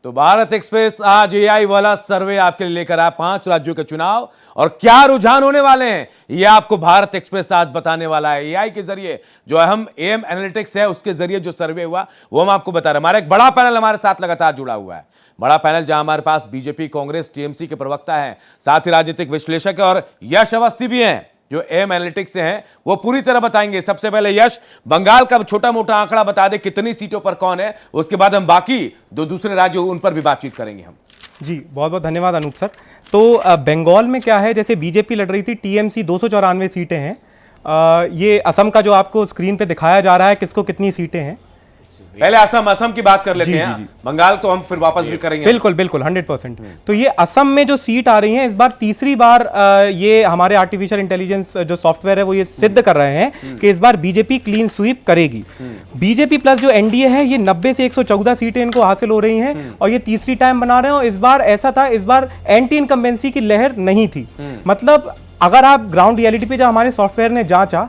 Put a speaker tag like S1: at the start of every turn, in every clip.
S1: तो भारत एक्सप्रेस आज एआई वाला सर्वे आपके लिए लेकर आया 5 राज्यों के चुनाव और क्या रुझान होने वाले हैं यह आपको भारत एक्सप्रेस आज बताने वाला है। एआई के जरिए जो अहम एम एनालिटिक्स है उसके जरिए जो सर्वे हुआ वो हम आपको बता रहे हैं। हमारा एक बड़ा पैनल हमारे साथ लगातार जुड़ा हुआ है, बड़ा पैनल जहां हमारे पास बीजेपी, कांग्रेस, टीएमसी के प्रवक्ता हैं, साथ ही राजनीतिक विश्लेषक और यश अवस्थी भी हैं जो एम एनालिटिक्स से हैं, वो पूरी तरह बताएंगे। सबसे पहले यश, बंगाल का छोटा मोटा आंकड़ा बता दे कितनी सीटों पर कौन है, उसके बाद हम बाकी दो दूसरे राज्यों उन पर भी बातचीत करेंगे हम।
S2: जी बहुत बहुत धन्यवाद अनूप सर। तो बंगाल में क्या है, जैसे बीजेपी लड़ रही थी, टीएमसी 294 सीटें हैं। ये असम का जो आपको स्क्रीन पे दिखाया जा रहा है किसको कितनी सीटें हैं।
S1: पहले असम की बात कर लेते हैं, बंगाल तो हम फिर वापस भी करेंगे।
S2: बिल्कुल बिल्कुल 100%। तो ये असम में जो सीट आ रही है इस बार तीसरी बार ये हमारे आर्टिफिशियल इंटेलिजेंस जो सॉफ्टवेयर है वो ये सिद्ध कर रहे हैं कि इस बार बीजेपी क्लीन स्वीप करेगी। बीजेपी प्लस जो एनडीए है ये 90 से 114 सीटें इनको हासिल हो रही हैं और ये तीसरी टाइम बना रहे हैं। और इस बार ऐसा था, इस बार एंटी इनकम्बेंसी की लहर नहीं थी। मतलब अगर आप ग्राउंड रियलिटी पे जब हमारे सॉफ्टवेयर ने जांचा,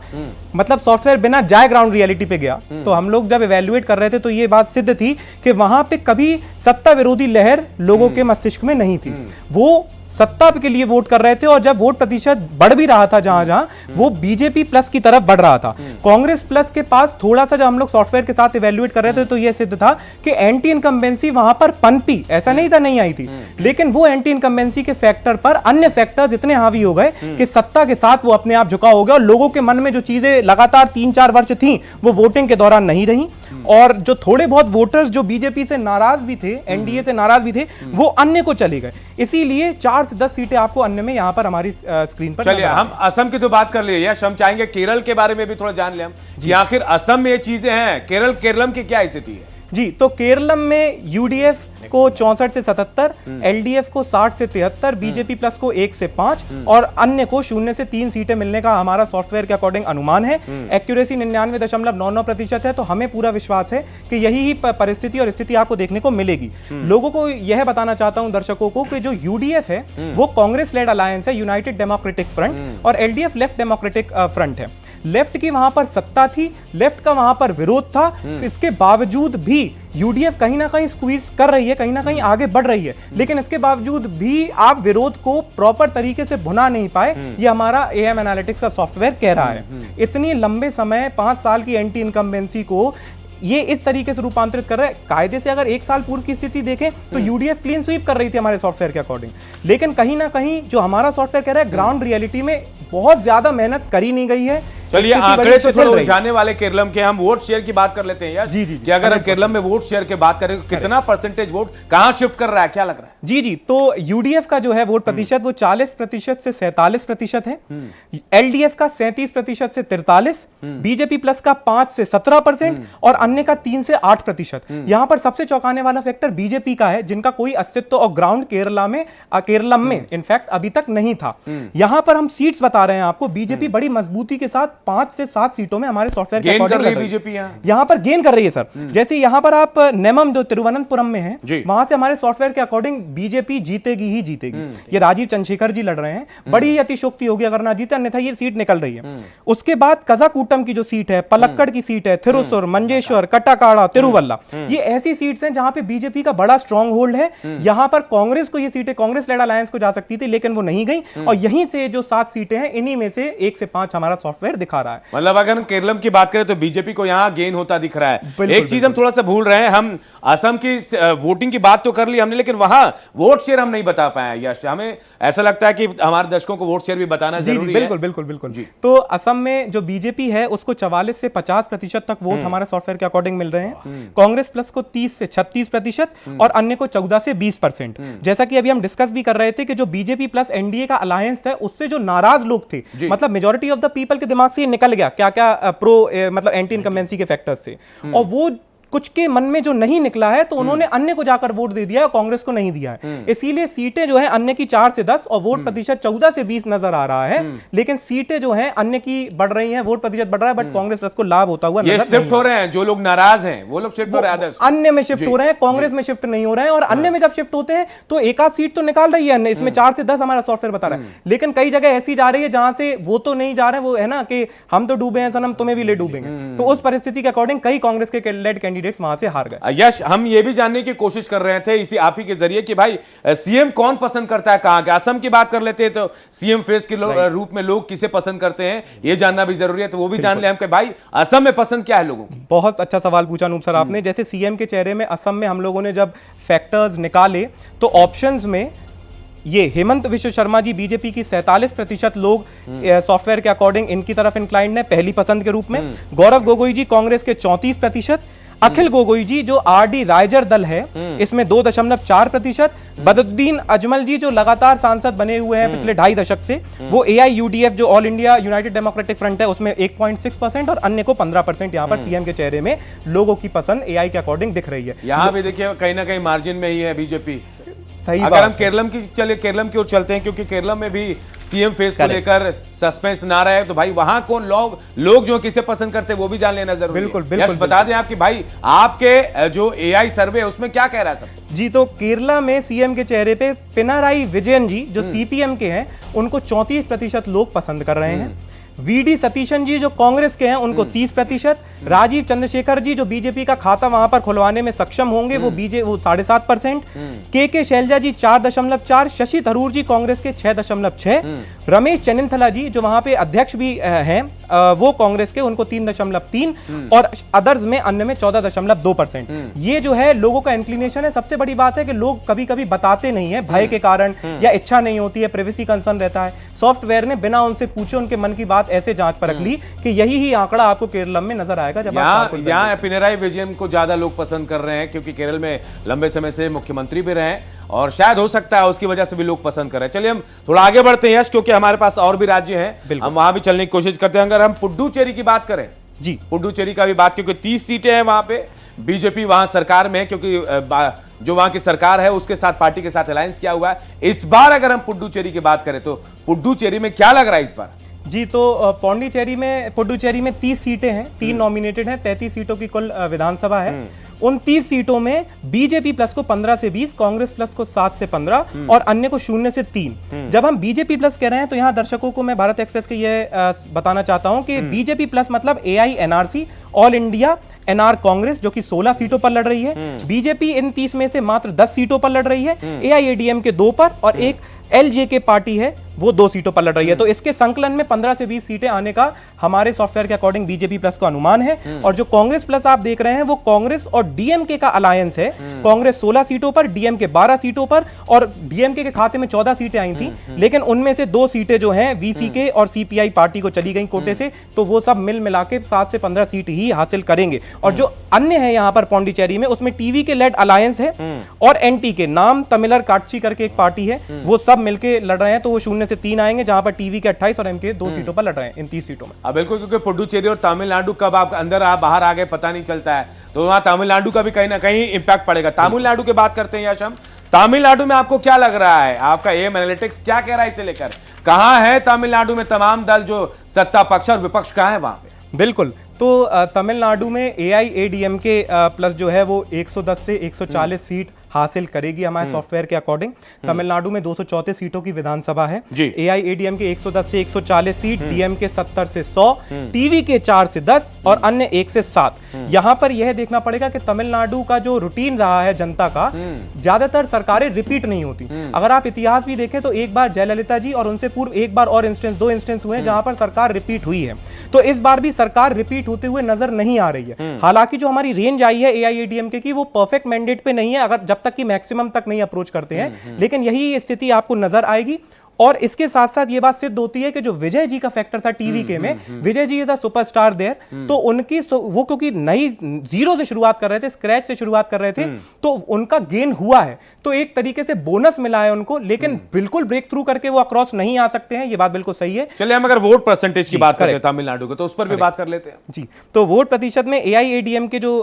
S2: मतलब सॉफ्टवेयर बिना जाए ग्राउंड रियलिटी पे गया, तो हम लोग जब इवैल्यूएट कर रहे थे तो ये बात सिद्ध थी कि वहां पे कभी सत्ता विरोधी लहर लोगों के मस्तिष्क में नहीं थी। वो सत्ता के लिए वोट कर रहे थे और जब वोट प्रतिशत बढ़ भी रहा था जहां जहां, वो बीजेपी प्लस की तरफ बढ़ रहा था। कांग्रेस प्लस के पास थोड़ा सा जब हम लोग सॉफ्टवेयर के साथ इवैल्यूएट कर रहे थे तो यह सिद्ध था कि एंटी इनकम्बेंसी वहां पर पनपी, ऐसा नहीं था नहीं आई थी, लेकिन वो एंटी इनकम्बेंसी के फैक्टर पर अन्य फैक्टर्स इतने हावी हो गए कि सत्ता के साथ वो अपने आप झुकाव हो गया और लोगों के मन में जो चीजें लगातार 3-4 वर्ष थी वो वोटिंग के दौरान नहीं रही। और जो थोड़े बहुत वोटर्स जो बीजेपी से नाराज भी थे, एनडीए से नाराज भी थे, वो अन्य को चले गए। इसीलिए 4 से 10 सीटें आपको अन्य में यहां पर हमारी स्क्रीन पर।
S1: चलिए हम असम की तो बात कर लिए, यश हम चाहेंगे केरल के बारे में भी थोड़ा जान लें हम कि आखिर असम में ये चीजें हैं, केरलम की क्या स्थिति है।
S2: जी, तो केरलम में यूडीएफ को 64 से 77, एलडीएफ को 60 से 73, बीजेपी प्लस को 1 से 5 और अन्य को 0 से 3 सीटें मिलने का हमारा सॉफ्टवेयर के अकॉर्डिंग अनुमान है। एक्यूरेसी 99.99% है। तो हमें पूरा विश्वास है कि यही ही परिस्थिति और स्थिति आपको देखने को मिलेगी। लोगों को यह बताना चाहता हूं दर्शकों को कि जो यूडीएफ है वो कांग्रेस लेड अलायंस है, यूनाइटेड डेमोक्रेटिक फ्रंट, और एलडीएफ लेफ्ट डेमोक्रेटिक फ्रंट है। लेफ्ट की वहां पर सत्ता थी, लेफ्ट का वहां पर विरोध था, इसके बावजूद भी यूडीएफ कहीं ना कहीं स्क्वीज कर रही है, कहीं ना कहीं आगे बढ़ रही है, लेकिन इसके बावजूद भी आप विरोध को प्रॉपर तरीके से भुना नहीं पाए, ये हमारा एएम एनालिटिक्स का सॉफ्टवेयर कह रहा है। इतनी लंबे समय 5 साल की एंटी इनकम्बेंसी को ये इस तरीके से रूपांतरित कर रहा है। कायदे से अगर 1 साल पूर्व की स्थिति देखें तो यूडीएफ क्लीन स्वीप कर रही थी हमारे सॉफ्टवेयर के अकॉर्डिंग, लेकिन कहीं ना कहीं जो हमारा सॉफ्टवेयर कह रहा है ग्राउंड रियलिटी में बहुत ज्यादा मेहनत करी नहीं गई है।
S1: चलिए आंकड़े तो थोड़े उलझाने वाले केरलम के, हम वोट शेयर की बात कर लेते हैं यार। जी कि अगर हम केरलम में वोट शेयर की बात करें तो कितना परसेंटेज वोट कहां शिफ्ट कर रहा है, क्या लग रहा है?
S2: जी, तो यूडीएफ का जो है वोट प्रतिशत वो 40% से 47% है, एलडीएफ का 37% से 43%, बीजेपी प्लस का 5 से 17% और अन्य का 3 से 8%। यहां पर सबसे चौंकाने वाला फैक्टर बीजेपी का है, जिनका कोई अस्तित्व और ग्राउंड केरलम में इनफैक्ट अभी तक नहीं था। यहां पर हम सीट्स बता रहे हैं आपको, बीजेपी बड़ी मजबूती के साथ 5 से 7 सीटों में हमारे सॉफ्टवेयर के अकॉर्डिंग
S1: बीजेपी
S2: यहां पर गेन कर रही है सर। जैसे यहां पर आप नेमम जो तिरुवनंतपुरम में है, वहां से हमारे सॉफ्टवेयर के अकॉर्डिंग बीजेपी जीतेगी ही जीतेगी। ये राजीव चंद्रशेखर जी लड़ रहे हैं, बड़ी ही अतिशोक्ति होगी अगर ना जीते, अन्यथा ये सीट निकल रही है। उसके बाद कजाकूटम की जो सीट है, पलक्कड़ की सीट है, थिरुसुर, मंजेश्वर, कटाकाड़ा, तिरुवल्ला, ये ऐसी सीट्स हैं जहां पे बीजेपी का बड़ा स्ट्रॉन्ग होल्ड है। यहां पर कांग्रेस को ये सीटें, कांग्रेस लेड अलायंस को जा सकती थी, लेकिन वो नहीं गई और यहीं से जो 7 सीटें हैं इन्हीं में से 1 से 5 हमारा सॉफ्टवेयर दिखा रहा है।
S1: मतलब अगर हम केरलम की बात करें तो बीजेपी को यहां गेन होता दिख रहा है। एक चीज हम थोड़ा सा भूल रहे हैं, हम असम की वोटिंग की बात तो कर ली हमने, लेकिन वहां वोट शेयर हम नहीं बता पाए। यश, हमें ऐसा लगता है कि हमारे दर्शकों को वोट शेयर भी बताना जरूरी है।
S2: बिल्कुल जी। तो असम में जो बीजेपी है उसको 44 से 50% तक वोट हमारे सॉफ्टवेयर के अकॉर्डिंग मिल रहे हैं। कांग्रेस प्लस को 30 से 36% और अन्य को 14 से 20%। जैसा कि अभी हम डिस्कस भी कर रहे थे कि जो बीजेपी प्लस एनडीए का अलायंस है उससे जो नाराज लोग थे, मतलब मेजॉरिटी ऑफ द पीपल के दिमाग से निकल गया क्या क्या प्रो मतलब एंटी इनकम्बेंसी के फैक्टर्स से, और वो कुछ के मन में जो नहीं निकला है तो उन्होंने अन्य को जाकर वोट दे दिया है और कांग्रेस को नहीं दिया है। इसीलिए सीटें जो है अन्य की 4 से 10 और वोट प्रतिशत 14 से 20 नजर आ रहा है, लेकिन सीटें जो हैं अन्य की बढ़ रही हैं, वोट प्रतिशत बढ़ रहा है, बट कांग्रेस प्लस को लाभ होता हुआ
S1: ये शिफ्ट हो रहे हैं। जो लोग नाराज हैं वो लोग शिफ्ट हो रहे हैं,
S2: अन्य में शिफ्ट हो रहे हैं, कांग्रेस में शिफ्ट नहीं हो रहे हैं। और अन्य में जब शिफ्ट होते हैं तो एक आध सीट तो निकाल रही है, इसमें 4 से 10 हमारा सॉफ्टवेयर बता रहा है, लेकिन कई जगह ऐसी जा रही है जहां से वो तो नहीं जा रहे, वो है ना कि हम तो डूबे हैं सनम, तुम्हें भी ले डूबेंगे। तो उस परिस्थिति के अकॉर्डिंग कई कांग्रेस के कैंडिडेट कैंडिडेट्स वहां से हार गए।
S1: यश, हम ये भी जानने की कोशिश कर रहे थे इसी आप ही के जरिए कि भाई सीएम कौन पसंद करता है, कहां के। असम की बात कर लेते हैं तो सीएम फेस के रूप में लोग किसे पसंद करते हैं ये जानना भी जरूरी है, तो वो भी जान ले हम कि भाई असम में पसंद क्या है लोगों की।
S2: बहुत अच्छा सवाल पूछा अनूप सर आपने। जैसे सीएम के चेहरे में असम में हम लोगों ने जब फैक्टर्स निकाले तो ऑप्शंस में ये हेमंत विश्व शर्मा जी बीजेपी की 47% लोग सॉफ्टवेयर के अकॉर्डिंग इनकी तरफ इंक्लाइंड है पहली पसंद के रूप में। गौरव गोगोई जी कांग्रेस के 34%, अखिल गोगोई जी जो आरडी राइजर दल है इसमें 2.4%, बदरुद्दीन अजमल जी जो लगातार सांसद बने हुए हैं पिछले 2.5 दशक से, वो AIUDF जो all India United democratic front है उसमें 1.6% और अन्य को 15% यहां पर सीएम के चेहरे में लोगों की पसंद AI के अकॉर्डिंग दिख रही है।
S1: यहां भी देखिए कहीं ना कहीं मार्जिन में ही है बीजेपी।
S2: सही
S1: अगर हम केरलम की ओर चलते हैं, क्योंकि केरलम में भी सीएम फेस को लेकर सस्पेंस ना रहे, तो भाई वहां कौन लोग जो किसे पसंद करते हैं वो भी जान लेना जरूरी है।
S2: बिल्कुल
S1: यश, बता दें आपकी भाई आपके जो AI सर्वे है उसमें क्या कह रहा है सब
S2: जी। तो केरला में सीएम के चेहरे पे पिनाराई विजयन जी जो CPM के हैं उनको 34% लोग पसंद कर रहे हैं। VD सतीशन जी जो कांग्रेस के हैं उनको 30%, राजीव चंद्रशेखर जी जो बीजेपी का खाता वहां पर खुलवाने में सक्षम होंगे वो 7.5%, के शैलजा जी 4.4, शशि थरूर जी कांग्रेस के 6.6, रमेश चनिंथला जी जो वहां पे अध्यक्ष भी हैं वो कांग्रेस के उनको 3.3 और अदर्स में अन्य में 14.2%। ये जो है लोगों का इंक्लिनेशन है। सबसे बड़ी बात है कि लोग कभी कभी बताते नहीं है भय के कारण या इच्छा नहीं होती है, प्राइवेसी कंसर्न रहता है। सॉफ्टवेयर ने बिना उनसे पूछे उनके मन की बात ऐसे जांच परख ली कि यही ही आंकड़ा आपको केरल में नजर आएगा। जब
S1: यहाँ पिनराई विजयन को ज्यादा लोग पसंद कर रहे हैं क्योंकि केरल में लंबे समय से मुख्यमंत्री भी रहे और शायद हो सकता है उसकी वजह से भी लोग पसंद कर रहे हैं। चलिए हम थोड़ा आगे बढ़ते हैं यश, क्योंकि हमारे पास और भी राज्य हैं, हम वहां भी चलने की कोशिश करते हैं। अगर हम पुडुचेरी की बात करें
S2: जी,
S1: पुडुचेरी का भी बात, क्योंकि 30 सीटें हैं वहां पे, बीजेपी वहां सरकार में है, क्योंकि जो वहां की सरकार है उसके साथ पार्टी के साथ अलायंस किया हुआ है। इस बार अगर हम पुडुचेरी की बात करें तो पुडुचेरी में क्या लग रहा है इस बार
S2: जी? तो पुडुचेरी में 30 सीटें हैं, 3 नॉमिनेटेड हैं, 33 सीटों की कुल विधानसभा है। उन 30 सीटों में बीजेपी प्लस को 15 से 20, कांग्रेस प्लस को 7 से 15 और अन्य को 0 से 3। जब हम बीजेपी प्लस कह रहे हैं तो यहां दर्शकों को मैं भारत एक्सप्रेस के ये बताना चाहता हूं कि बीजेपी प्लस मतलब AINRC all India NR Congress जो कि 16 सीटों पर लड़ रही है। बीजेपी इन 30 में से मात्र 10 सीटों पर लड़ रही है। AIADM के 2 पर और एक LJK पार्टी है वो 2 सीटों पर लड़ रही है। तो इसके संकलन में 15 से 20 सीटें आने का हमारे सॉफ्टवेयर के अकॉर्डिंग बीजेपी प्लस को अनुमान है। और जो कांग्रेस प्लस आप देख रहे हैं वो कांग्रेस और DMK का अलायंस है। कांग्रेस 16 सीटों पर, DMK 12 सीटों पर, और DMK के खाते में 14 सीटें आई थी, लेकिन उनमें से 2 सीटें जो हैं VCK और CPI पार्टी को चली गई कोटे से, तो वो सब मिल मिला के 7 से 15 सीट ही हासिल करेंगे। और जो अन्य है यहाँ पर पौंडीचेरी में उसमें टीवी के लेड अलायंस है और NTK नाम तमिलर काटची करके एक पार्टी है, वो सब मिलके लड़ रहे हैं, तो वो 0 से 3 आएंगे, जहां पर टीवी के 28 और MK 2 सीटों पर लड़ रहे हैं इन 30 सीटों में।
S1: बिल्कुल, क्योंकि पुडुचेरी और तमिलनाडु कब आप अंदर बाहर आ गए पता नहीं चलता है, तो वहां तमिलनाडु का भी कहीं ना कहीं इंपैक्ट पड़ेगा। तमिलनाडु की बात करते हैं यश हम, तमिलनाडु में आपको क्या लग रहा है, आपका AM एनालिटिक्स क्या कह रहा है इसे लेकर? कहां है तमिलनाडु में तमाम दल, जो सत्ता पक्ष और विपक्ष कहां है वहां पे?
S2: बिल्कुल, तो तमिलनाडु में AIADMK प्लस जो है वो 110 से 140 सीट हासिल करेगी हमारे सॉफ्टवेयर के अकॉर्डिंग। तमिलनाडु में 234 सीटों की विधानसभा है। AIADMK 110 से 140 सीट, DMK 70 से 100, टीवी के 4 से 10 और अन्य 1 से 7। यहां पर यह देखना पड़ेगा कि तमिलनाडु का जो रूटीन रहा है जनता का, ज्यादातर सरकारें रिपीट नहीं होती। अगर आप इतिहास भी देखें तो एक बार जयललिता जी और उनसे पूर्व एक बार और इंस्टेंस, 2 इंस्टेंस हुए जहां पर सरकार रिपीट हुई है। तो इस बार भी सरकार रिपीट होते हुए नजर नहीं आ रही है। हालांकि जो हमारी रेंज आई है AIADMK की वो परफेक्ट मैंडेट पे नहीं है, अगर जब तक कि मैक्सिमम तक नहीं अप्रोच करते हैं, लेकिन यही स्थिति आपको नजर आएगी। और इसके साथ साथ ये बात सिद्ध होती है कि जो विजय जी का फैक्टर था TVK में, Vijay ji is a superstar there, तो उनकी वो क्योंकि नई 0 से शुरुआत कर रहे थे, स्क्रैच से शुरुआत कर रहे थे, तो उनका गेन हुआ है, तो एक तरीके से बोनस मिला है उनको, लेकिन बिल्कुल ब्रेक थ्रू करके वो अक्रॉस नहीं आ सकते हैं, ये बात बिल्कुल सही है।
S1: चलिए हम अगर वोट परसेंटेज की बात करते हैं तमिलनाडु को, तो उस पर भी बात कर लेते हैं
S2: जी। तो वोट प्रतिशत में AIADM के जो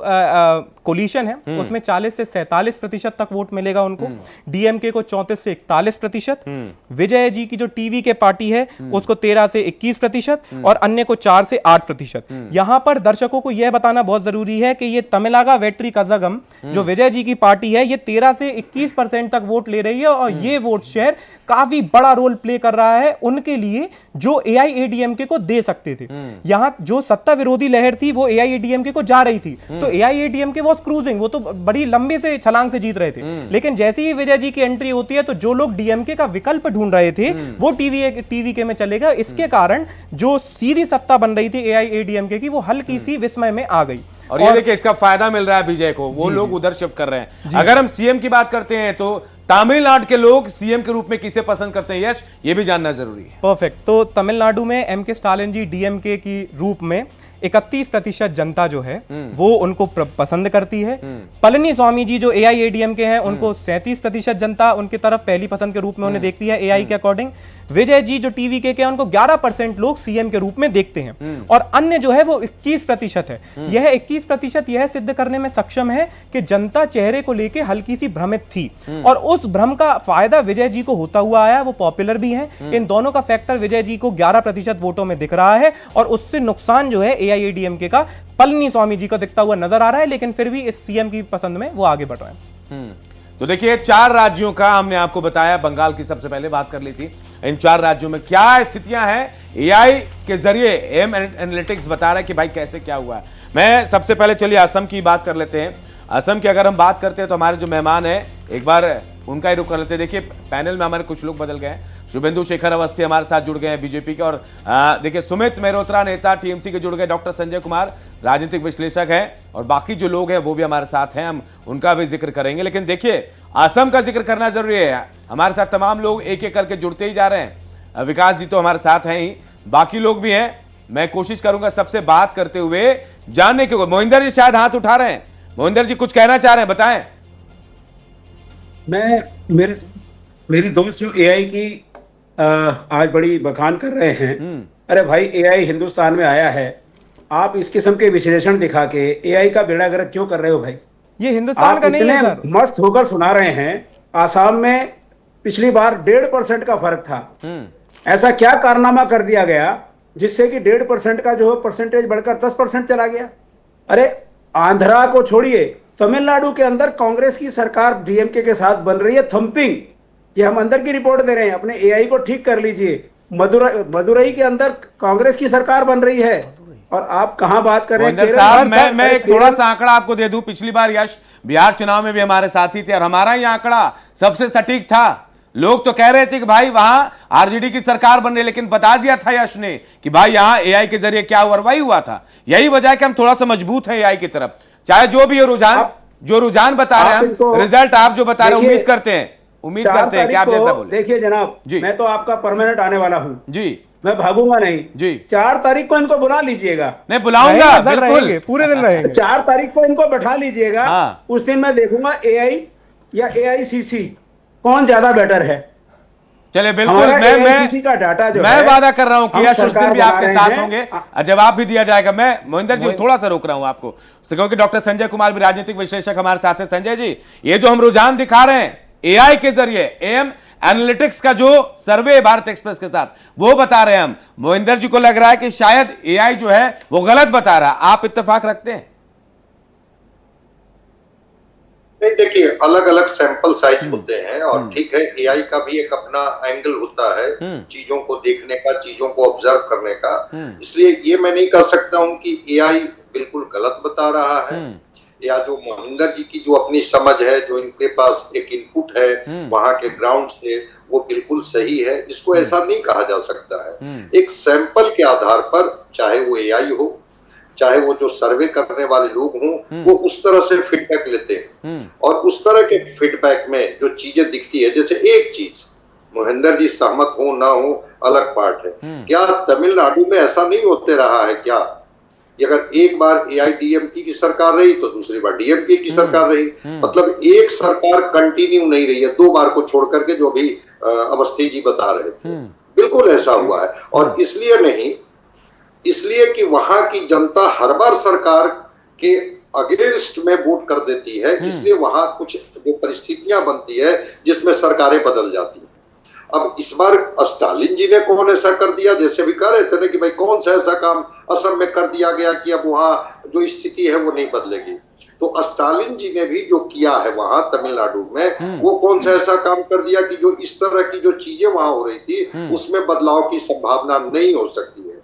S2: कोलिशन है उसमें 40 से 47% तक वोट मिलेगा उनको, DMK को 34 से 41%, विजय विजय जी की जो टीवी के पार्टी है उसको 13 से 21% और अन्य को 4 से 8%। यहां पर दर्शकों को यह बताना बहुत जरूरी है कि ये तमिलनागा वेट्री कजागम जो विजय जी की पार्टी है ये 13 से 21% तक वोट ले रही है और ये वोट शेयर काफी बड़ा रोल प्ले कर रहा है उनके लिए जो एआईएडीएमके को दे सकते थे। यहां जो सत्ता विरोधी लहर थी वो एआईएडीएमके को जा रही थी, तो एआईएडीएमके वाज क्रूजिंग, वो तो बड़ी लंबे से छलांग से जीत रहे थे। लेकिन जैसे ही विजय जी की एंट्री होती है तो जो लोग डीएमके का विकल्प ढूंढ रहे थे वो टीवीके में चले गए। इसके कारण जो सीधी सत्ता बन रही थी एआईएडीएमके की वो हल्की सी विस्मय में आ गई।
S1: और ये देखिए इसका फायदा मिल रहा है विजय को, वो लोग उधर शिफ्ट कर रहे हैं। अगर हम सीएम की बात करते हैं तो तमिलनाडु के लोग सीएम के रूप में किसे पसंद करते हैं, यश, ये भी जानना जरूरी है।
S2: परफेक्ट। तो तमिलनाडु में एमके स्टालिन जी डीएमके की रूप में 31% जनता जो है वो उनको पसंद करती है। पलनी स्वामी जी जो एआईएडीएमके हैं उनको 37% जनता उनकी तरफ पहली पसंद के रूप में उन्हें देखती है एआई के अकॉर्डिंग। विजय जी जो टीवीके के हैं उनको 11% लोग सीएम के रूप में देखते हैं और अन्य जो है वो 21% है। यह 21% यह सिद्ध करने में सक्षम है कि जनता चेहरे को लेके हल्की सी भ्रमित थी और उस भ्रम का फायदा विजय जी को होता हुआ आया। वो पॉपुलर भी हैं। इन दोनों का फैक्टर विजय जी को 11% वोटों में दिख रहा है और उससे नुकसान जो है एआईएडीएमके का पलनी स्वामी जी को दिखता हुआ नजर आ रहा है, लेकिन फिर भी इस सीएम की पसंद में वो आगे बढ़ रहे हैं।
S1: तो देखिए 4 राज्यों का हमने आपको बताया, बंगाल की सबसे पहले बात कर ली थी। इन 4 राज्यों में क्या स्थितियां हैं, एआई के जरिए एम एनालिटिक्स बता रहा है कि भाई कैसे क्या हुआ है। मैं सबसे पहले चलिए असम की बात कर लेते हैं। असम की अगर हम बात करते हैं तो हमारे जो मेहमान हैं एक बार उनका ही रुख कर लेते हैं। देखिए पैनल में हमारे कुछ लोग बदल गए हैं। शुभेंदु शेखर अवस्थी हमारे साथ जुड़ गए हैं बीजेपी के, और देखिए सुमित मेहरोत्रा नेता टीएमसी के जुड़ गए, डॉक्टर संजय कुमार राजनीतिक विश्लेषक हैं, और बाकी जो लोग हैं वो भी हमारे साथ हैं, हम उनका भी जिक्र करेंगे। लेकिन देखिए असम का जिक्र करना जरूरी है। हमारे साथ तमाम लोग एक एक करके जुड़ते ही जा रहे हैं। विकास जी तो हमारे साथ हैं ही, बाकी लोग भी हैं। मैं कोशिश करूंगा सबसे बात करते हुए जानने के। मोहिंदर जी शायद हाथ उठा रहे हैं। मोहिंदर जी कुछ कहना चाह रहे हैं, बताएं।
S3: मेरी दोस्त जो एआई की आज बड़ी बखान कर रहे हैं। अरे भाई एआई हिंदुस्तान में आया है, आप इस किस्म के विश्लेषण दिखा के एआई का बेड़ा गर्क क्यों कर रहे हो भाई?
S2: ये हिंदुस्तान का नहीं है सर।
S3: मस्त होकर सुना रहे हैं। आसाम में पिछली बार 1.5% का फर्क था। ऐसा क्या कारनामा कर दिया गया जिससे कि 1.5% का जो है परसेंटेज बढ़कर 10% चला गया? अरे आंध्रा को छोड़िए, तमिलनाडु के अंदर कांग्रेस की सरकार डीएमके के साथ बन रही है, थंपिंग। ये हम अंदर की रिपोर्ट दे रहे हैं, अपने एआई को ठीक कर लीजिए। मदुरई के अंदर कांग्रेस की सरकार बन रही है और आप कहां बात कर रहे हैं?
S1: साहब मैं एक थोड़ा सा आंकड़ा आपको दे दूं। पिछली बार यश बिहार चुनाव में भी हमारे साथी थे और हमारा ही आंकड़ा सबसे सटीक था। लोग तो कह रहे थे कि भाई वहां आरजेडी की सरकार बन रही, लेकिन बता दिया था यश ने कि भाई यहां एआई के जरिए क्या हुआ, वही हुआ था। यही वजह है कि हम थोड़ा सा मजबूत हैं एआई की तरफ। चाहे जो भी रुझान बता रहे हैं, रिजल्ट आप जो बता रहे हैं, उम्मीद करते हैं कि आप जैसा बोले।
S3: देखिए जनाब, मैं तो आपका परमानेंट आने वाला हूं जी, मैं भागूंगा नहीं
S1: जी।
S3: 4 तारीख को इनको बुला लीजिएगा।
S1: नहीं बुलाऊंगा, बिल्कुल
S2: पूरे दिन रहेंगे।
S3: 4 तारीख को इनको बैठा लीजिएगा। उस दिन मैं देखूंगा एआई या एआईसीसी कौन ज्यादा बेटर है।
S1: चलिए बिल्कुल, मैं वादा कर रहा हूं कि यश उस दिन भी आपके साथ होंगे, जवाब भी दिया जाएगा। मैं मोहिंदर जी थोड़ा सा रोक रहा हूं आपको, क्योंकि डॉक्टर संजय कुमार भी राजनीतिक विश्लेषक हमारे साथ हैं। संजय जी, ये जो हम रुझान दिखा रहे हैं एआई के जरिए, एम एनालिटिक्स का जो सर्वे भारत एक्सप्रेस के साथ, वो बता रहे हैं हम। मोहिंदर जी को लग रहा है कि शायद एआई जो है वो गलत बता रहा है। आप इत्तेफाक रखते हैं?
S4: नहीं, देखिए अलग अलग सैंपल साइज होते हैं और ठीक है, एआई का भी एक अपना एंगल होता है चीजों को देखने का, चीजों को ऑब्जर्व करने का। इसलिए ये मैं नहीं कह सकता हूं कि एआई बिल्कुल गलत बता रहा है, या जो मोहिंदर जी की जो अपनी समझ है, जो इनके पास एक इनपुट है वहां के ग्राउंड से, वो बिल्कुल सही है। इसको ऐसा नहीं कहा जा सकता है। एक सैंपल के आधार पर, चाहे वो एआई हो, चाहे वो जो सर्वे करने वाले लोग हों, वो उस तरह से फीडबैक लेते हैं और उस तरह के फीडबैक में जो चीजें दिखती है, जैसे एक चीज मोहिंदर जी सहमत हो ना हो अलग पार्ट है, क्या तमिलनाडु में ऐसा नहीं होते रहा है क्या? अगर एक बार एआईडीएमके की सरकार रही तो दूसरी बार डीएमके की सरकार रही, मतलब एक सरकार कंटिन्यू नहीं रही है 2 बार को छोड़ करके, जो भी अवस्थी जी बता रहे थे। बिल्कुल ऐसा हुआ है। और इसलिए नहीं, इसलिए कि वहां की जनता हर बार सरकार के अगेंस्ट में वोट कर देती है, इसलिए वहां कुछ जो परिस्थितियां बनती है जिसमें सरकारें बदल जाती हैं। अब इस बार स्टालिन जी ने कौन ऐसा कर दिया, जैसे भी कह रहे थे ना कि भाई कौन सा ऐसा काम असम में कर दिया गया कि अब वहां जो स्थिति है वो नहीं बदलेगी। तो स्टालिन जी ने भी जो किया है वहां तमिलनाडु में, वो कौन सा ऐसा काम कर दिया कि जो इस तरह की जो चीजें वहां हो रही थी उसमें बदलाव की संभावना नहीं हो सकती है।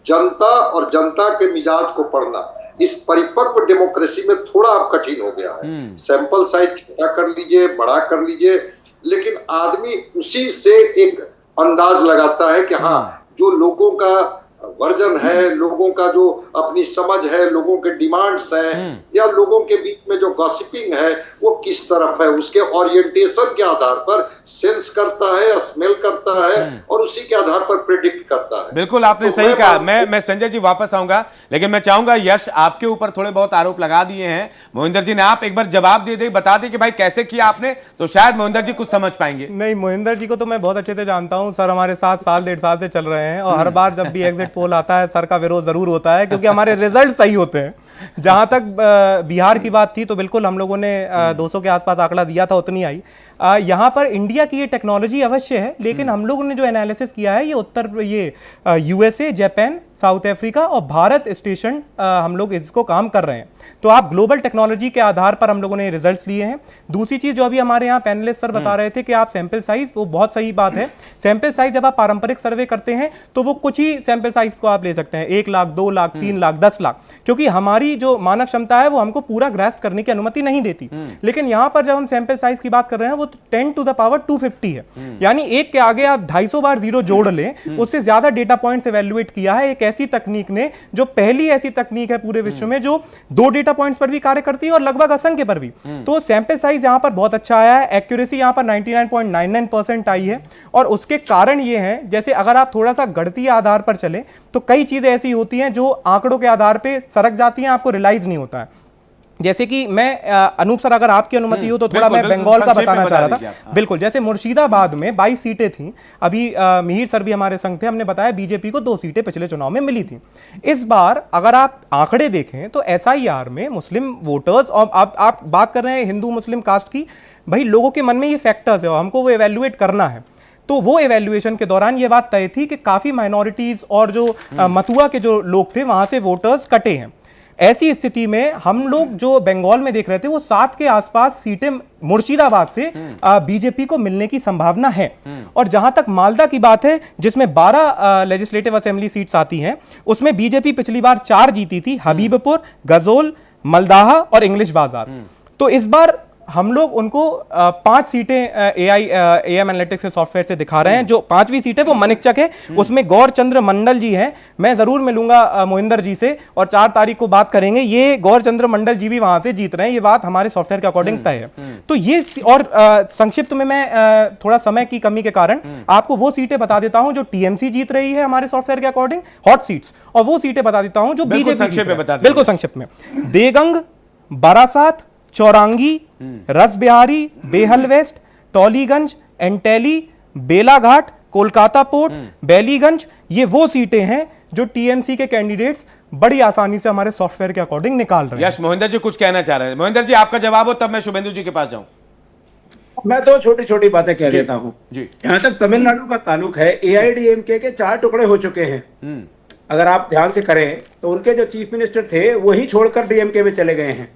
S4: जनता और जनता के मिजाज को पढ़ना इस परिपक्व डेमोक्रेसी में थोड़ा अब कठिन हो गया है। सैंपल साइज छोटा कर लीजिए, बड़ा कर लीजिए, लेकिन आदमी उसी से एक अंदाज लगाता है कि हाँ, जो लोगों का वर्जन है, लोगों का जो अपनी समझ है, लोगों के डिमांड्स हैं, या लोगों के बीच में जो गॉसिपिंग है वो किस तरफ है, उसके ओरिएंटेशन के आधार पर सेंस करता है, स्मेल करता है और उसी के आधार पर प्रेडिक्ट करता है।
S1: बिल्कुल आपने
S4: तो
S1: सही कहा। मैं संजय जी वापस आऊंगा, लेकिन मैं चाहूंगा यश आपके ऊपर थोड़े बहुत आरोप लगा दिए हैं। मोहिंदर जी ने आप एक बार जवाब दे दे, बता दे कि भाई कैसे किया आपने, तो शायद मोहिंदर जी कुछ समझ पाएंगे।
S2: नहीं, मोहिंदर जी को तो मैं बहुत अच्छे से जानता हूं सर, हमारे साथ साल 1.5 साल से चल रहे हैं और हर बार जब भी एग्जिट पोल आता है सर का विरोध जरूर होता है, क्योंकि हमारे रिजल्ट सही होते हैं। जहां तक बिहार की बात थी तो बिल्कुल हम लोगों ने 200 के आसपास आंकड़ा दिया था, उतनी आई। यहाँ पर इंडिया की ये टेक्नोलॉजी अवश्य है, लेकिन हम लोगों ने जो एनालिसिस किया है ये यूएसए, जापान, साउथ अफ्रीका और भारत स्टेशन हम लोग इसको काम कर रहे हैं। तो आप ग्लोबल टेक्नोलॉजी के आधार पर हम लोगों ने रिजल्ट्स लिए हैं। दूसरी चीज जो अभी हमारे यहाँ पैनलिस्ट सर बता रहे थे कि आप सैंपल साइज, वो बहुत सही बात है। सैंपल साइज जब आप पारंपरिक सर्वे करते हैं तो वो कुछ ही सैंपल साइज को आप ले सकते हैं, 1 लाख, 2 लाख, 3 लाख, 10 लाख, क्योंकि हमारी जो मानव क्षमता है वो हमको पूरा ग्रास्प करने की अनुमति नहीं देती। लेकिन यहाँ पर जब हम सैंपल साइज की बात कर रहे हैं वो 10 टू द पावर 250 है, यानी एक के आगे आप 250 बार जीरो जोड़ लें, उससे ज्यादा डेटा पॉइंट्स इवैल्यूएट किया है एक ऐसी तकनीक ने, जो पहली ऐसी तकनीक है पूरे विश्व में जो 2 डेटा पॉइंट्स पर भी कार्य करती है और लगभग असंख्य पर भी। तो सैंपल साइज यहां पर बहुत अच्छा आया है, एक्यूरेसी यहां पर 99.99% आई है। और उसके कारण ये है, जैसे अगर आप थोड़ा सा गणितीय आधार पर चले तो कई चीजें ऐसी होती हैं जो आंकड़ों के आधार पर सरक जाती हैं, आपको रियलाइज नहीं होता है। जैसे कि मैं अनूप सर अगर आपकी अनुमति हो तो थोड़ा मैं बंगाल का बताना चाह रहा था। बिल्कुल, जैसे मुर्शिदाबाद में 22 सीटें थी, अभी मिहिर सर भी हमारे संग थे, हमने बताया बीजेपी को 2 सीटें पिछले चुनाव में मिली थी। इस बार अगर आप आंकड़े देखें तो एसआईआर में मुस्लिम वोटर्स, और आप बात कर रहे हैं हिंदू मुस्लिम कास्ट की, भाई लोगों के मन में ये फैक्टर्स है और हमको वो इवेल्युएट करना है। तो वो इवेल्युएशन के दौरान ये बात तय थी कि काफी माइनॉरिटीज और जो मतुआ के जो लोग थे वहां से वोटर्स कटे हैं। ऐसी स्थिति में हम लोग जो बंगाल में देख रहे थे वो 7 के आसपास सीटें मुर्शिदाबाद से बीजेपी को मिलने की संभावना है। और जहां तक मालदा की बात है, जिसमें 12 लेजिस्लेटिव असेंबली सीट्स आती हैं, उसमें बीजेपी पिछली बार 4 जीती थी, हबीबपुर, गजोल, मलदाहा और इंग्लिश बाजार। तो इस बार हम लोग उनको 5 सीटें एएम एनालिटिक्स के सॉफ्टवेयर से दिखा रहे हैं। जो 5वीं सीट है वो मनिकचक है, उसमें गौर चंद्र मंडल जी हैं। मैं जरूर मिलूंगा मोहिंदर जी से और 4 तारीख को बात करेंगे। ये गौर चंद्र मंडल जी भी वहां से जीत रहे हैं, ये बात हमारे सॉफ्टवेयर के अकॉर्डिंग तय है। तो ये और संक्षिप्त में मैं थोड़ा समय की कमी के कारण आपको वो सीटें बता देता हूं जो टीएमसी जीत रही है हमारे सॉफ्टवेयर के अकॉर्डिंग, हॉट सीट्स, और वो सीटें बता देता हूं जो बीजेपी। बिल्कुल संक्षिप्त में, देगंग, बारासात, चौरांगी, रसबिहारी, बेहल वेस्ट, टॉलीगंज, एंटेली, बेलाघाट, कोलकाता पोर्ट, बैलीगंज, ये वो सीटें हैं जो टीएमसी के कैंडिडेट्स बड़ी आसानी से हमारे सॉफ्टवेयर के अकॉर्डिंग निकाल रहे हैं।
S1: यश, मोहिंदर जी कुछ कहना चाह रहे हैं। मोहिंदर जी आपका जवाब हो तब मैं शुभेंदु जी के पास जाऊं।
S3: मैं तो छोटी छोटी बातें कह देता हूं। जहां तक तमिलनाडु का ताल्लुक है, एआईडीएमके के 4 टुकड़े हो चुके हैं। अगर आप ध्यान से करें तो उनके जो चीफ मिनिस्टर थे वही छोड़कर डीएमके में चले गए हैं।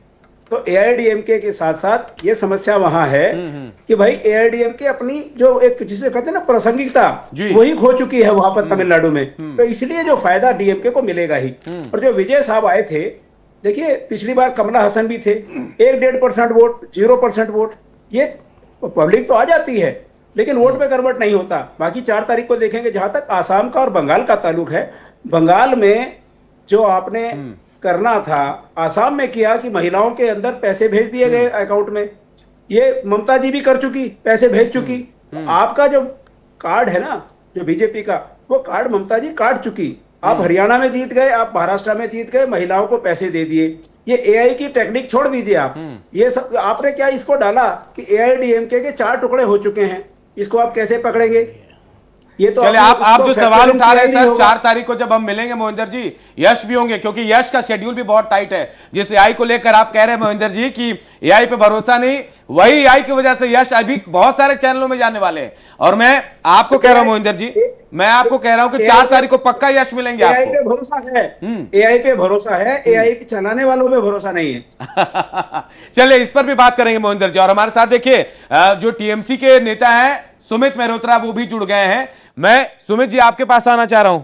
S3: तो एआईडीएमके के साथ साथ ये समस्या वहां है कि भाई एआईडीएमके अपनी जो एक जिसे कहते हैं ना प्रासंगिकता, वही खो चुकी है वहां पर तमिलनाडु में। तो इसलिए जो फायदा डीएमके को मिलेगा ही। और जो विजय साहब आए थे, देखिए पिछली बार कमला हसन भी थे, 1-1.5% वोट, 0% वोट, ये पब्लिक तो आ जाती है लेकिन वोट में कन्वर्ट नहीं होता। बाकी 4 तारीख को देखेंगे। जहां तक आसाम का और बंगाल का ताल्लुक है, बंगाल में जो आपने करना था आसाम में किया कि महिलाओं के अंदर पैसे भेज दिए गए अकाउंट में। ये ममता जी भी कर चुकी, पैसे भेज चुकी। तो आपका जो कार्ड है ना, जो बीजेपी का, वो कार्ड ममता जी काट चुकी। आप हरियाणा में जीत गए, आप महाराष्ट्र में जीत गए, महिलाओं को पैसे दे दिए। ये एआई की टेक्निक छोड़ दीजिए आप। ये सब आपने क्या इसको डाला कि एआईडीएमके के 4 टुकड़े हो चुके हैं, इसको आप कैसे पकड़ेंगे? ये तो
S1: चलिए,
S3: आपने
S1: आप
S3: उसको
S1: जो सवाल
S3: factor
S1: उठा रहे हैं
S3: किया ही
S1: सर,
S3: होगा।
S1: 4 तारीख को जब हम मिलेंगे मोहिंदर जी, यश भी होंगे, क्योंकि यश का शेड्यूल भी बहुत टाइट है। जिस एआई को लेकर आप कह रहे हैं मोहिंदर जी कि एआई पे भरोसा नहीं, वही एआई की वजह से यश अभी बहुत सारे चैनलों में जाने वाले हैं। और मैं आपको कह रहा हूं मोहिंदर जी, मैं आपको कह रहा हूं कि 4 तारीख को पक्का यश मिलेंगे
S3: एआई
S1: आपको।
S3: पे भरोसा है, एआई पे भरोसा है, एआई पे चलाने वालों पे भरोसा नहीं है।
S1: चलिए, इस पर भी बात करेंगे मोहिंदर जी। और हमारे साथ देखिए जो टीएमसी के नेता हैं सुमित मेहरोत्रा, वो भी जुड़ गए हैं। मैं सुमित जी आपके पास आना चाह रहा हूं।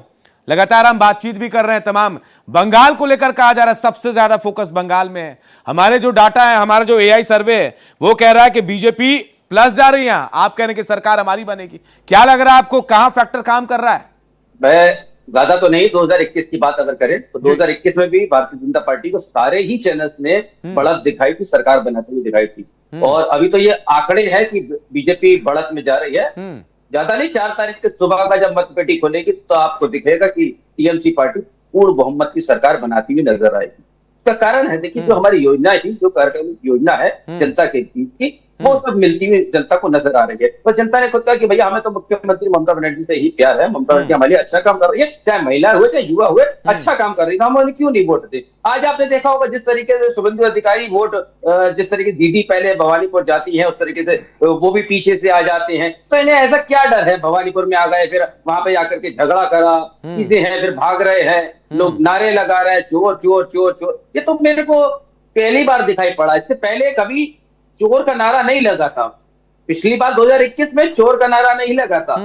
S1: लगातार हम बातचीत भी कर रहे हैं, तमाम बंगाल को लेकर कहा जा रहा है सबसे ज्यादा फोकस बंगाल में है। हमारे जो डाटा है, हमारा जो एआई सर्वे है, वो कह रहा है कि बीजेपी प्लस जा रही है, आप कह रहे हैं कि सरकार हमारी बनेगी। क्या लग रहा है आपको, कहां फैक्टर काम कर रहा है?
S5: मैं ज्यादा तो नहीं, 2021 की बात अगर करें तो 2021 में भी भारतीय जनता पार्टी को सारे ही चैनल्स ने बढ़त दिखाई थी, सरकार बनाते हुए दिखाई थी। और अभी तो ये आंकड़े हैं कि बीजेपी बढ़त में जा रही है। ज्यादा नहीं, 4 तारीख के सुबह का जब मतपेटी खोलेगी तो आपको दिखेगा कि टीएमसी पार्टी पूर्ण बहुमत की सरकार बनाती हुई नजर आएगी। इसका कारण है, देखिए, जो हमारी योजना थी, जो कार्यक्रम योजना है जनता के बीच की, वो सब मिलती हुई जनता को नजर आ रही है। तो जनता ने खुद कहा कि भैया हमें तो मुख्यमंत्री ममता बनर्जी से ही प्यार है, ममता बनर्जी हमारे लिए अच्छा काम कर रही है, चाहे महिला हुए चाहे युवा हुए, अच्छा काम कर रही है, हम उन्हें क्यों नहीं वोट दे। आज आपने देखा होगा जिस तरीके से शुभेंदु अधिकारी वोट, जिस तरीके दीदी पहले भवानीपुर जाती है, उस तरीके से वो भी पीछे से आ जाते हैं। तो इन्हें ऐसा क्या डर है, भवानीपुर में आ गए, फिर वहां पे आकर के झगड़ा करा, चीजें हैं, फिर भाग रहे हैं, लोग नारे लगा रहे हैं, चोर चोर चोर चोर। ये तो मेरे को पहली बार दिखाई पड़ा, इससे पहले कभी चोर का नारा नहीं लगा था। पिछली बार 2021 में चोर का नारा नहीं लगा था।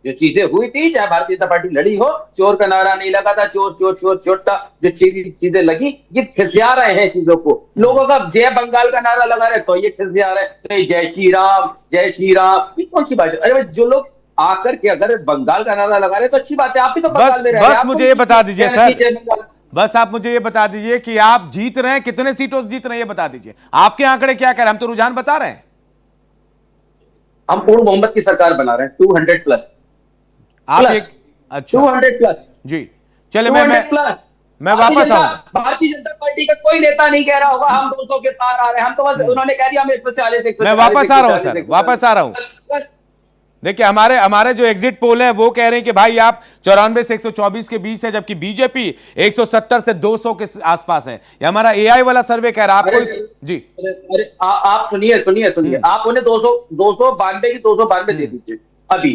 S5: जो चीजें हुई थी, चाहे भारतीय जनता पार्टी लड़ी हो, चोर का नारा नहीं लगा था। चोर चोर चोर चोर का जो चीजें लगी, ये खिसिया रहे हैं चीजों को। लोगों का जय बंगाल का नारा लगा रहे तो ये खिसिया रहे, तो जय श्री राम जय श्री राम, ये कौन सी बात है? अरे जो लोग आकर के अगर बंगाल का नारा लगा रहे तो अच्छी बात है, आप भी तो बंगाल दे रहे हैं।
S1: बस मुझे ये बता दीजिए सर, बस आप मुझे ये बता दीजिए कि आप जीत रहे हैं, कितने सीटों से जीत रहे हैं, ये बता दीजिए। आपके आंकड़े क्या कह रहे हैं? हम तो रुझान बता रहे हैं।
S5: हम पूर्ण बहुमत की सरकार बना रहे हैं, 200 प्लस।
S1: आप एक, अच्छा
S5: 200 प्लस जी।
S1: चलिए, मैं वापस आऊंगा।
S5: भारतीय जनता पार्टी का कोई नेता नहीं कह रहा होगा हम 200 के पार आ रहे हैं, हम तो बस उन्होंने कह दिया हम 140।
S1: मैं वापस आ रहा हूं सर, वापस आ रहा हूं। देखिए, हमारे जो एग्जिट पोल है वो कह रहे हैं कि भाई आप 94 से 124 के बीच है, जबकि बीजेपी 170 से 200 के आसपास है। ये हमारा एआई वाला सर्वे कह रहा है। आपको जी,
S5: अरे आप सुनिए, आप उन्हें 292 की 292 दे दीजिए अभी।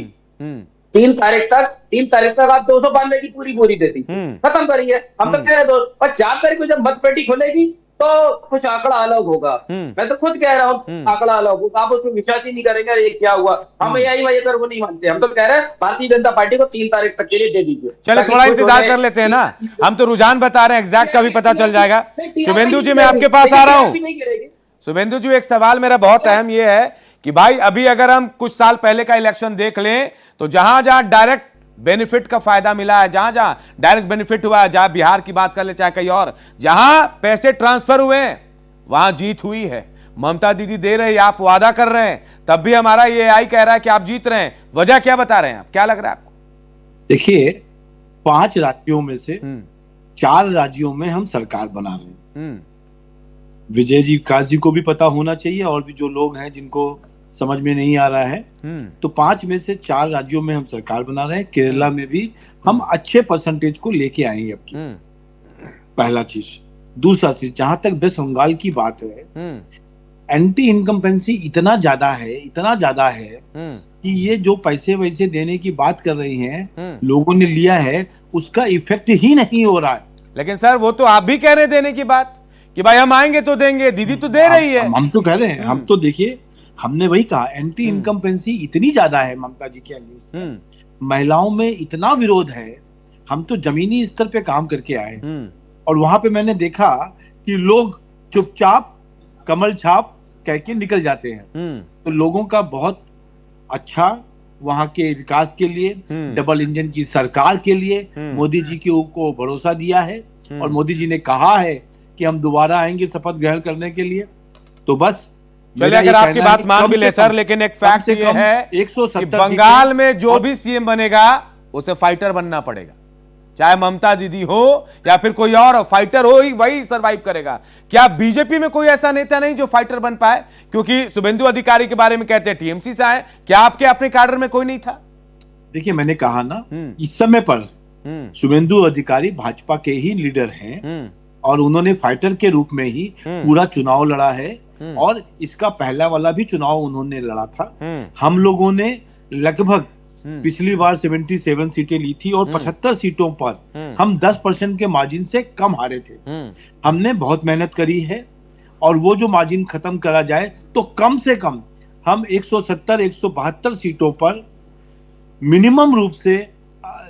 S5: 3 तारीख तक आप 292 की पूरी दे दीजिए, खत्म करिए। हम तो कह रहे हैं और 4 तारीख को जब मतपेटी खुलेगी तो कुछ आंकड़ा अलग होगा। मैं तो खुद कह रहा हूँ आंकड़ा अलग होगा, आप उसमें विश्वास ही नहीं करेंगे ये क्या हुआ। हम यही वजह कर वो नहीं मानते। हम तो कह रहे हैं भारतीय जनता पार्टी को 3 तारीख तक के लिए दे दीजिए।
S1: चले, थोड़ा इंतजार कर लेते हैं ना, हम तो रुझान बता रहे हैं, एग्जैक्ट का भी पता चल जाएगा। शुभेंदु जी, मैं आपके पास आ रहा हूँ। शुभेंदु जी, एक सवाल मेरा बहुत अहम ये है कि भाई अभी अगर हम कुछ साल पहले का इलेक्शन देख लें तो जहां जहां डायरेक्ट बेनिफिट का फायदा मिला है, जहां जहां डायरेक्ट बेनिफिट हुआ है, जहां बिहार की बात कर ले चाहे कहीं और, जहां पैसे ट्रांसफर हुए हैं वहां जीत हुई है। ममता दीदी दे रही, आप वादा कर रहे हैं, तब भी हमारा ये एआई कह रहा है कि आप जीत रहे हैं। वजह क्या बता रहे हैं आप, क्या लग रहा है आपको?
S6: देखिए, 5 राज्यों में से 4 राज्यों में हम सरकार बना रहे हैं। विजय जी, विकास जी को भी पता होना चाहिए, और भी जो लोग हैं जिनको समझ में नहीं आ रहा है। तो 5 में से 4 राज्यों में हम सरकार बना रहे हैं। केरला में भी हम अच्छे परसेंटेज को लेके आएंगे अब की। पहला चीज। दूसरा चीज, जहां तक वेस्ट बंगाल की बात है, एंटी इनकम्पेंसी इतना ज्यादा है कि ये जो पैसे वैसे देने की बात कर रही हैं, लोगों ने लिया है, उसका इफेक्ट ही नहीं हो रहा है।
S1: लेकिन सर, वो तो आप भी कह रहे हैं देने की बात कि भाई हम आएंगे तो देंगे, दीदी तो दे रही है।
S6: हम तो कह रहे हैं, हम तो देखिए, हमने वही कहा, एंटी इनकम्पेंसी इतनी ज्यादा है ममता जी के अगेंस्ट, महिलाओं में इतना विरोध है। हम तो जमीनी स्तर पे काम करके आए, और वहां पे मैंने देखा कि लोग चुपचाप कमल छाप कह के निकल जाते हैं। तो लोगों का बहुत अच्छा वहां के विकास के लिए, डबल इंजन की सरकार के लिए मोदी जी को भरोसा दिया है, और मोदी जी ने कहा है कि हम दोबारा आएंगे शपथ ग्रहण करने के लिए। तो बस
S1: चलिए, अगर आपकी बात मान भी ले सर, लेकिन एक फैक्ट ये है कि बंगाल में जो भी सीएम बनेगा उसे फाइटर बनना पड़ेगा, चाहे ममता दीदी हो या फिर कोई और फाइटर हो, ही वही सरवाइव करेगा। क्या बीजेपी में कोई ऐसा नेता नहीं जो फाइटर बन पाए? क्योंकि शुभेंदु अधिकारी के बारे में कहते हैं टीएमसी से आए, क्या आपके अपने कैडर में कोई नहीं था?
S6: देखिए मैंने कहा ना, इस समय पर शुभेंदु अधिकारी भाजपा के ही लीडर हैं और उन्होंने फाइटर के रूप में ही पूरा चुनाव लड़ा है और इसका पहला वाला भी चुनाव उन्होंने लड़ा था। हम लोगों ने लगभग पिछली बार 77 सीटें ली थी और 75 सीटों पर हम 10% के मार्जिन से कम हारे थे। हमने बहुत मेहनत करी है और वो जो मार्जिन खत्म करा जाए तो कम से कम हम 170-172 सीटों पर मिनिमम रूप से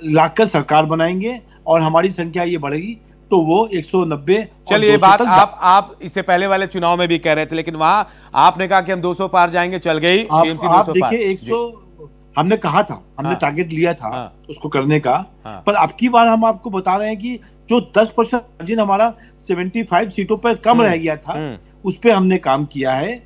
S6: लाकर सरकार बनाएंगे और हमारी संख्या ये बढ़ेगी तो वो 190।
S1: चलिए ये बात आप इससे पहले वाले चुनाव में भी कह रहे थे, लेकिन वहां आपने कहा कि हम 200 पार जाएंगे, चल गई टीएमसी 200 पार।
S6: देखिए 100 हमने कहा था, हमने टारगेट लिया था उसको करने का, पर अब की बार हम आपको बता रहे हैं कि जो 10% मार्जिन हमारा 75 सीटों पर कम रह गया था उस पर हमने काम किया है।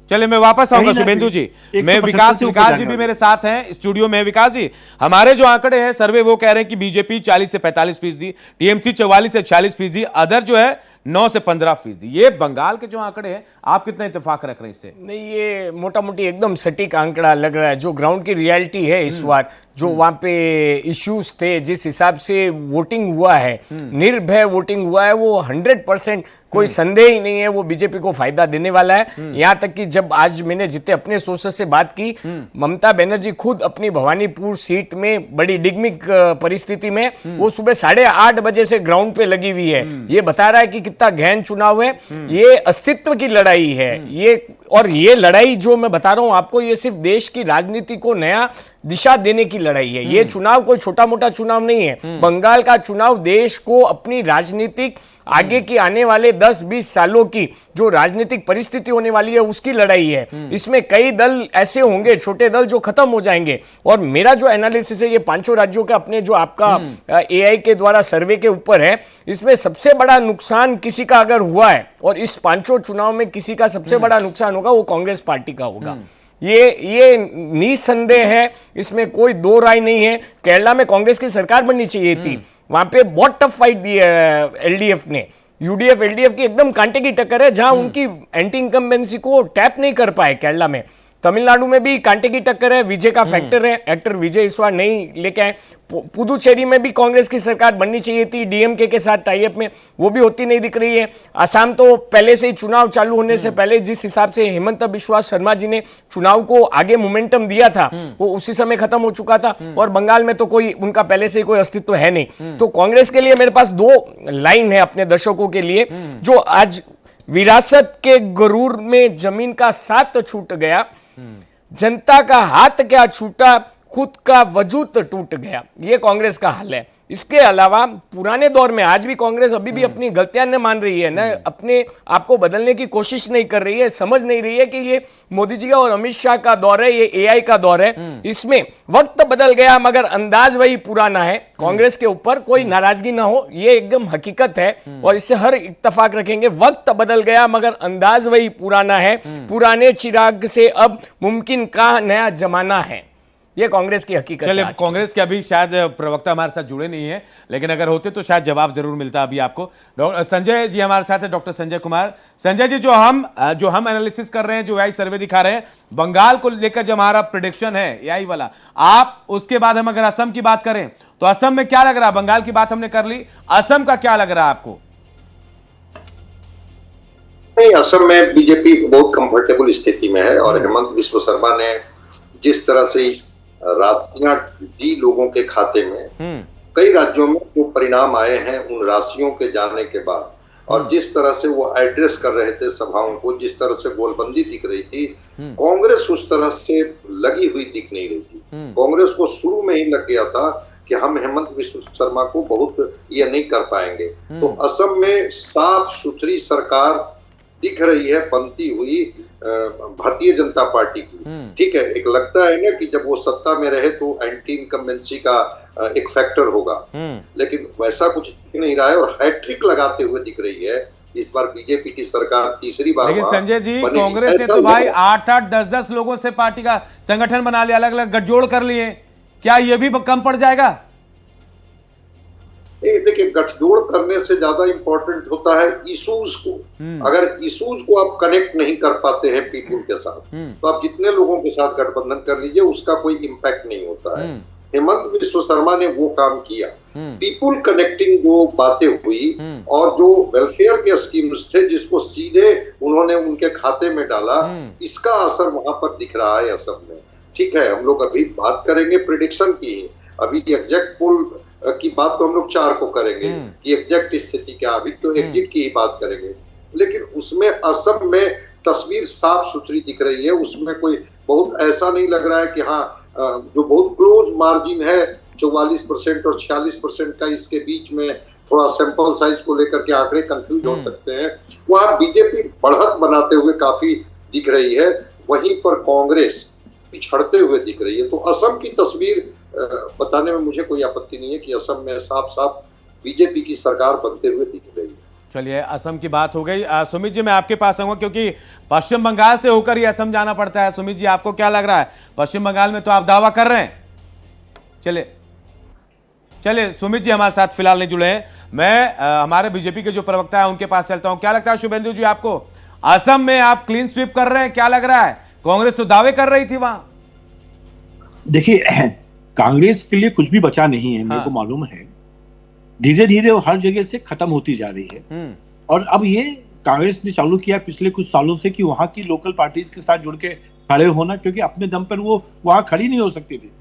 S1: चलिए मैं वापस आऊंगा शुभेंदु जी, मैं विकास जी भी मेरे साथ हैं स्टूडियो में। विकास जी, हमारे जो आंकड़े हैं सर्वे वो कह रहे हैं कि बीजेपी 40 से 45%, टीएमसी 44 से 46%, अदर जो है 9 से 15%। ये बंगाल के जो आंकड़े हैं आप कितना इत्तेफाक रख रहे हैं इससे?
S7: नहीं, ये मोटा मोटी एकदम सटीक आंकड़ा लग रहा है। जो ग्राउंड की रियलिटी है इस बार, जो वहां पे इश्यूज थे, जिस हिसाब से वोटिंग हुआ है, निर्भय वोटिंग हुआ है, वो 100% कोई संदेह ही नहीं है वो बीजेपी को फायदा देने वाला है। यहां तक कि जब आज मैंने जितने अपने सोर्सेस से बात की, ममता बनर्जी खुद अपनी भवानीपुर सीट में बड़ी डिग्मिक परिस्थिति में वो सुबह 8:30 बजे से ग्राउंड पे लगी हुई है। ये बता रहा है कि कितना गहन चुनाव है, ये अस्तित्व की लड़ाई है ये। और ये लड़ाई जो मैं बता रहा हूं आपको, ये सिर्फ देश की राजनीति को नया दिशा देने की लड़ाई है। ये चुनाव कोई छोटा मोटा चुनाव नहीं है। बंगाल का चुनाव देश को अपनी राजनीतिक आगे की आने वाले 10-20 सालों की जो राजनीतिक परिस्थिति होने वाली है उसकी लड़ाई है। इसमें कई दल ऐसे होंगे, छोटे दल, जो खत्म हो जाएंगे। और मेरा जो एनालिसिस है ये पांचों राज्यों का, अपने जो आपका एआई के द्वारा सर्वे के ऊपर है, इसमें सबसे बड़ा नुकसान किसी का अगर हुआ है और इस पांचों चुनाव में किसी का सबसे बड़ा नुकसान होगा वो कांग्रेस पार्टी का होगा। ये निसंदेह है, इसमें कोई दो राय नहीं है। केरला में कांग्रेस की सरकार बननी चाहिए थी, वहां पे बहुत टफ फाइट दी है एलडीएफ ने। यूडीएफ एलडीएफ की एकदम कांटे की टक्कर है, जहां उनकी एंटी इनकम्बेंसी को टैप नहीं कर पाए केरला में। तमिलनाडु में भी कांटे की टक्कर है, विजय का फैक्टर है, एक्टर विजय इस बार नहीं लेके आए। पुदुचेरी में भी कांग्रेस की सरकार बननी चाहिए थी डीएमके के साथ टाइप में, वो भी होती नहीं दिख रही है। असम तो पहले से ही चुनाव चालू होने से पहले जिस हिसाब से हेमंत बिश्वा शर्मा जी ने चुनाव को आगे मोमेंटम दिया था वो उसी समय खत्म हो चुका था। और बंगाल में तो कोई उनका पहले से ही कोई अस्तित्व है नहीं। तो कांग्रेस के लिए मेरे पास दो लाइन है अपने दर्शकों के लिए, जो आज विरासत के गरूर में जमीन का साथ छूट गया, जनता का हाथ क्या छूटा, खुद का वजूद टूट गया। ये कांग्रेस का हाल है। इसके अलावा पुराने दौर में आज भी कांग्रेस अभी भी अपनी गलतियां न मान रही है, न अपने आप को बदलने की कोशिश नहीं कर रही है, समझ नहीं रही है कि ये मोदी जी का और अमित शाह का दौर है, ये एआई का दौर है। इसमें वक्त बदल गया मगर अंदाज वही पुराना है। कांग्रेस के ऊपर कोई नाराजगी ना हो, ये एकदम हकीकत है और इससे हर इत्तेफाक रखेंगे। वक्त बदल गया मगर अंदाज वही पुराना है, पुराने चिराग से अब मुमकिन का नया जमाना है। ये कांग्रेस की हकीकत है।
S1: चलिए, कांग्रेस के अभी शायद प्रवक्ता हमारे साथ जुड़े नहीं है, लेकिन अगर होते तो शायद जवाब जरूर मिलता अभी आपको। डॉक्टर संजय जी हमारे साथ है, डॉक्टर संजय कुमार। संजय जी, जो हम एनालिसिस कर रहे हैं, जो एआई सर्वे दिखा रहे हैं, बंगाल को लेकर जो हमारा प्रेडिक्शन है एआई वाला, आप उसके बाद हम अगर असम की बात करें तो असम में क्या लग रहा है? बंगाल की बात हमने कर ली, असम का क्या लग रहा है आपको?
S4: नहीं, असम में बीजेपी बहुत कंफर्टेबल स्थिति में है और हेमंत बिश्व शर्मा ने जिस तरह से राशियां दी लोगों के खाते में, कई राज्यों में जो परिणाम आए हैं उन राशियों के जाने के बाद, और जिस तरह से वो एड्रेस कर रहे थे सभाओं को, जिस तरह से गोलबंदी दिख रही थी, कांग्रेस उस तरह से लगी हुई दिख नहीं रही थी। कांग्रेस को शुरू में ही लग गया था कि हम हेमंत बिश्व शर्मा को बहुत ये नहीं कर पाएंगे। तो असम में साफ सुथरी सरकार दिख रही है बनती हुई भारतीय जनता पार्टी की। ठीक है, एक लगता है ना कि जब वो सत्ता में रहे तो एंटी इनकम्बेंसी का एक फैक्टर होगा, लेकिन वैसा कुछ दिख नहीं रहा है और हैट्रिक लगाते हुए दिख रही है इस बार बीजेपी की सरकार तीसरी बार।
S1: लेकिन संजय जी, कांग्रेस ने तो भाई 8-8, 10-10 लोगों से पार्टी का संगठन बना लिया, अलग अलग गठजोड़ कर लिए, क्या ये भी कम पड़ जाएगा?
S4: देखिए, गठजोड़ करने से ज्यादा इंपॉर्टेंट होता है इशूज को। अगर इशूज को आप कनेक्ट नहीं कर पाते हैं पीपुल के साथ, तो आप जितने लोगों के साथ गठबंधन कर लीजिए, उसका कोई इम्पैक्ट नहीं होता है। हेमंत बिश्व शर्मा ने वो काम किया, पीपुल कनेक्टिंग जो बातें हुई और जो वेलफेयर के स्कीम्स थे जिसको सीधे उन्होंने उनके खाते में डाला, इसका असर वहां पर दिख रहा है असम में। ठीक है, हम लोग अभी बात करेंगे प्रिडिक्शन की, अभी एग्जैक्ट पोल की बात तो हम लोग 4 को करेंगे कि एग्जैक्ट स्थिति क्या, अभी तो एग्जिट की ही बात करेंगे। लेकिन उसमें असम में तस्वीर साफ सुथरी दिख रही है, उसमें कोई बहुत ऐसा नहीं लग रहा है कि हाँ जो बहुत क्लोज मार्जिन है 44% और 46% का, इसके बीच में थोड़ा सैंपल साइज को लेकर के आंकड़े कंफ्यूज हो सकते हैं। वहां बीजेपी बढ़त बनाते हुए काफी दिख रही है, वहीं पर कांग्रेस पिछड़ते हुए दिख रही है। तो असम की तस्वीर बताने में मुझे कोई आपत्ति नहीं है कि असम में साफ साफ बीजेपी की सरकार बनते हुए दिख रही है।
S1: चलिए, असम की बात हो गई। सुमित जी, मैं आपके पास आऊंगा क्योंकि पश्चिम बंगाल से होकर ही असम जाना पड़ता है। सुमित जी, आपको क्या लग रहा है? पश्चिम बंगाल में तो आप दावा कर रहे हैं। चलिए सुमित जी हमारे साथ फिलहाल नहीं जुड़े हैं। मैं हमारे बीजेपी के जो प्रवक्ता है उनके पास चलता हूं। क्या लगता है शुभेंदु जी आपको, असम में आप क्लीन स्वीप कर रहे हैं? क्या लग रहा है? कांग्रेस तो दावे कर रही थी वहां।
S6: देखिए, कांग्रेस के लिए कुछ भी बचा नहीं है, मेरे को मालूम है। धीरे धीरे वो हर जगह से खत्म होती जा रही है। और अब ये कांग्रेस ने चालू किया पिछले कुछ सालों से कि वहां की लोकल पार्टीज के साथ जुड़ के खड़े होना, क्योंकि अपने दम पर वो वहां खड़ी नहीं हो सकती थी।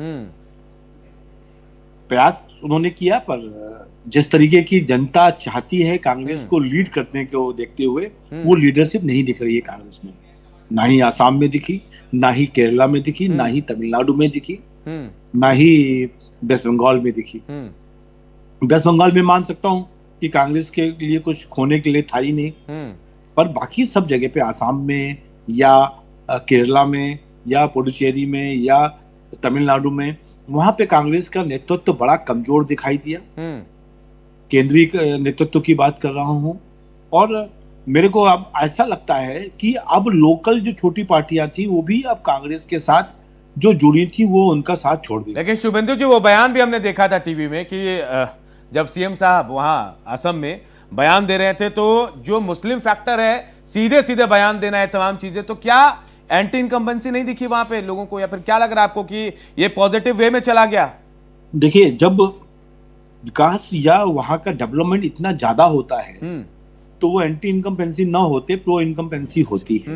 S6: प्रयास उन्होंने किया, पर जिस तरीके की जनता चाहती है कांग्रेस को लीड करने को देखते हुए, वो लीडरशिप नहीं दिख रही है कांग्रेस में। ना ही आसाम में दिखी, ना ही केरला में दिखी, ना ही तमिलनाडु में दिखी, ना ही वेस्ट बंगाल में दिखी। वेस्ट बंगाल में मान सकता हूं कि कांग्रेस के लिए कुछ खोने के लिए था ही नहीं, पर बाकी सब जगह पे, आसाम में या केरला में या पुडुचेरी में या तमिलनाडु में, वहां पे कांग्रेस का नेतृत्व बड़ा कमजोर दिखाई दिया। केंद्रीय नेतृत्व की बात कर रहा हूं। और मेरे को अब ऐसा लगता है कि अब लोकल जो छोटी पार्टियां थी वो भी अब कांग्रेस के साथ जो जुड़ी थी वो उनका साथ छोड़ दी।
S1: लेकिन शुभेंदु जी, वो बयान भी हमने देखा था टीवी में कि जब सीएम साहब वहां असम में बयान दे रहे थे, तो जो मुस्लिम फैक्टर है, सीधे सीधे बयान देना है तमाम चीजें, तो क्या एंटी इनकम्बेंसी नहीं दिखी वहां पे लोगों को, या फिर क्या लग रहा है आपको कि ये पॉजिटिव वे में चला गया?
S6: देखिए, जब विकास या वहां का डेवलपमेंट इतना ज्यादा होता है तो वो एंटी इनकम्बेंसी ना होते प्रो इनकम्बेंसी होती है।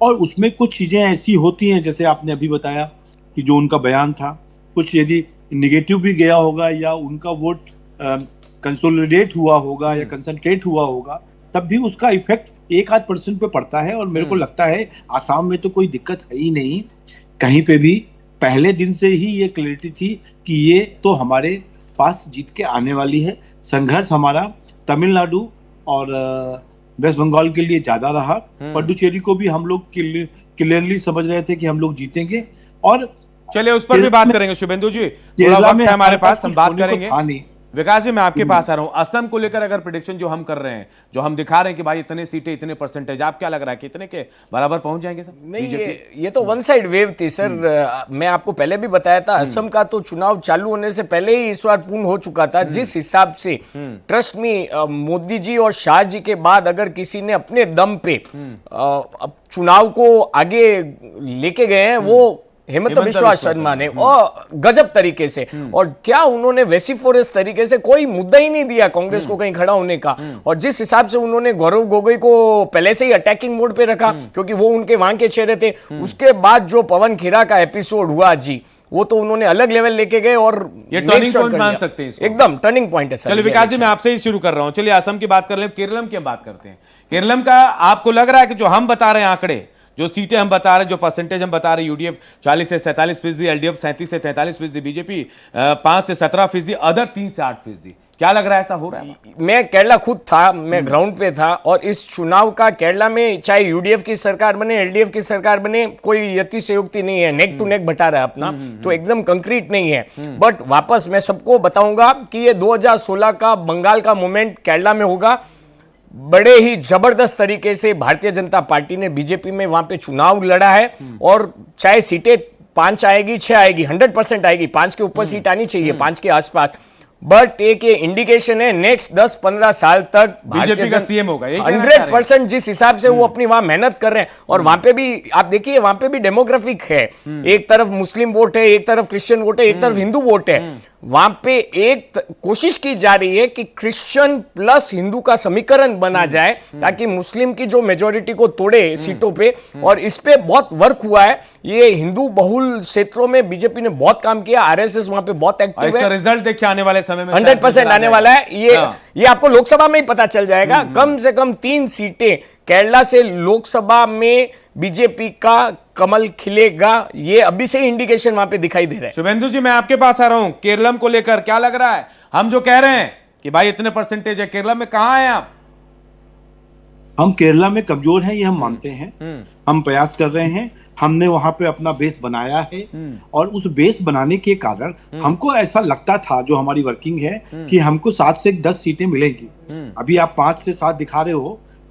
S6: और उसमें कुछ चीजें ऐसी होती हैं, जैसे आपने अभी बताया कि जो उनका बयान था, कुछ यदि निगेटिव भी गया होगा या उनका वोट कंसोलिडेट हुआ होगा या कंसंट्रेट हुआ होगा, तब भी उसका इफेक्ट 1-8% पे पड़ता है। और मेरे को लगता है आसाम में तो कोई दिक्कत है ही नहीं कहीं पे भी। पहले दिन से ही ये क्लैरिटी थी कि ये तो हमारे पास जीत के आने वाली है। संघर्ष हमारा तमिलनाडु और वेस्ट बंगाल के लिए ज्यादा रहा। पुडुचेरी को भी हम लोग क्लियरली समझ रहे थे कि हम लोग जीतेंगे। और
S1: चलिए उस पर भी बात करेंगे शुभेंदु जी, थोड़ा वक्त है हमारे पास, हम बात करेंगे। विकास जी, मैं आपके पास आ रहा हूं। असम को लेकर अगर प्रेडिक्शन जो हम कर रहे हैं, जो हम दिखा रहे हैं कि भाई इतने सीटें, इतने परसेंटेज, आप क्या लग रहा है कि इतने के बराबर पहुंच जाएंगे सर?
S7: नहीं, ये तो वन साइड वेव थी सर। मैं आपको पहले भी बताया था, असम का तो चुनाव चालू होने से पहले ही इस बार पूर्ण हो चुका था। जिस हिसाब से ट्रस्ट मी, मोदी जी और शाह जी के बाद अगर किसी ने अपने दम पे चुनाव को आगे लेके गए हैं, वो हेमंत बिस्वा शर्मा ने, और गजब तरीके से। और क्या उन्होंने वैसीफोरस तरीके से, कोई मुद्दा ही नहीं दिया कांग्रेस को कहीं खड़ा होने का। और जिस हिसाब से उन्होंने गौरव गोगोई को पहले से ही अटैकिंग मोड पे रखा, क्योंकि वो उनके वहां के चेहरे थे। उसके बाद जो पवन खेरा का एपिसोड हुआ जी, वो तो उन्होंने अलग लेवल लेके गए। और
S1: ये टर्निंग पॉइंट मान सकते हैं इसको।
S7: एकदम टर्निंग पॉइंट है सर।
S1: चलिए विकास जी, मैं आपसे ही शुरू कर रहा हूं। चलिए असम की बात कर लें, केरलम की हम बात करते हैं। केरलम का आपको लग रहा है कि जो हम बता रहे हैं आंकड़े, जो सीटें हम बता रहे हैं, जो परसेंटेज हम बता रहे हैं, यूडीएफ 40 से 47%, एलडीएफ 37 से 43%, बीजेपी 5 से 17%, अदर 3 से 8%, क्या लग रहा है ऐसा हो रहा है?
S7: मैं केरला खुद था, मैं ग्राउंड पे था, और इस चुनाव का केरला में चाहे यूडीएफ की सरकार बने, एलडीएफ की सरकार बने, कोई अतिशयोक्ति नहीं है। नेक टू नेक बटा रहा है अपना, तो एकदम कंक्रीट नहीं है। बट वापस मैं सबको बताऊंगा कि ये 2016 का बंगाल का मोमेंट केरला में होगा। बड़े ही जबरदस्त तरीके से भारतीय जनता पार्टी ने बीजेपी में वहां पे चुनाव लड़ा है। और चाहे सीटें 5 आएगी, 6 आएगी, 100% आएगी, 5 के ऊपर सीट आनी चाहिए, 5 के आसपास। बट एक ये इंडिकेशन है नेक्स्ट 10-15 साल तक
S1: बीजेपी का सीएम होगा, यही कहना चाह रहे हैं।
S7: 100% जिस हिसाब से वो अपनी वहां मेहनत कर रहे हैं, और वहां पे भी आप देखिए वहां पे भी डेमोग्राफिक है, एक तरफ मुस्लिम वोट है, एक तरफ क्रिश्चियन वोट है, एक तरफ हिंदू वोट है। वहां पे एक कोशिश की जा रही है कि क्रिश्चियन प्लस हिंदू का समीकरण बना जाए ताकि मुस्लिम की जो मेजोरिटी को तोड़े सीटों पे, और इस पे बहुत वर्क हुआ है। ये हिंदू बहुल क्षेत्रों में बीजेपी ने बहुत काम किया, आरएसएस वहां पे बहुत
S1: और
S7: एक्टिव
S1: इसका
S7: है।
S1: रिजल्ट देखिए आने वाले समय में
S7: 100% आने वाला है।
S1: हाँ।
S7: ये आपको लोकसभा में ही पता चल जाएगा। कम से कम 3 सीटें केरला से लोकसभा में बीजेपी का कमल खिलेगा, ये अभी से ही इंडिकेशन वहां पे दिखाई दे रहा है।
S1: शुभेंदु जी, मैं आपके पास आ रहा हूं, केरलम को लेकर क्या लग रहा है? हम जो कह रहे हैं कि भाई इतने परसेंटेज है, केरला में कहां हैं आप?
S6: हम केरला में कमजोर हैं, ये हम मानते हैं। हम प्रयास कर रहे हैं, हमने वहां पे अपना बेस बनाया है, और उस बेस बनाने के कारण हमको ऐसा लगता था, जो हमारी वर्किंग है, कि हमको 7 से 10 सीटें मिलेंगी। अभी आप 5 से 7 दिखा रहे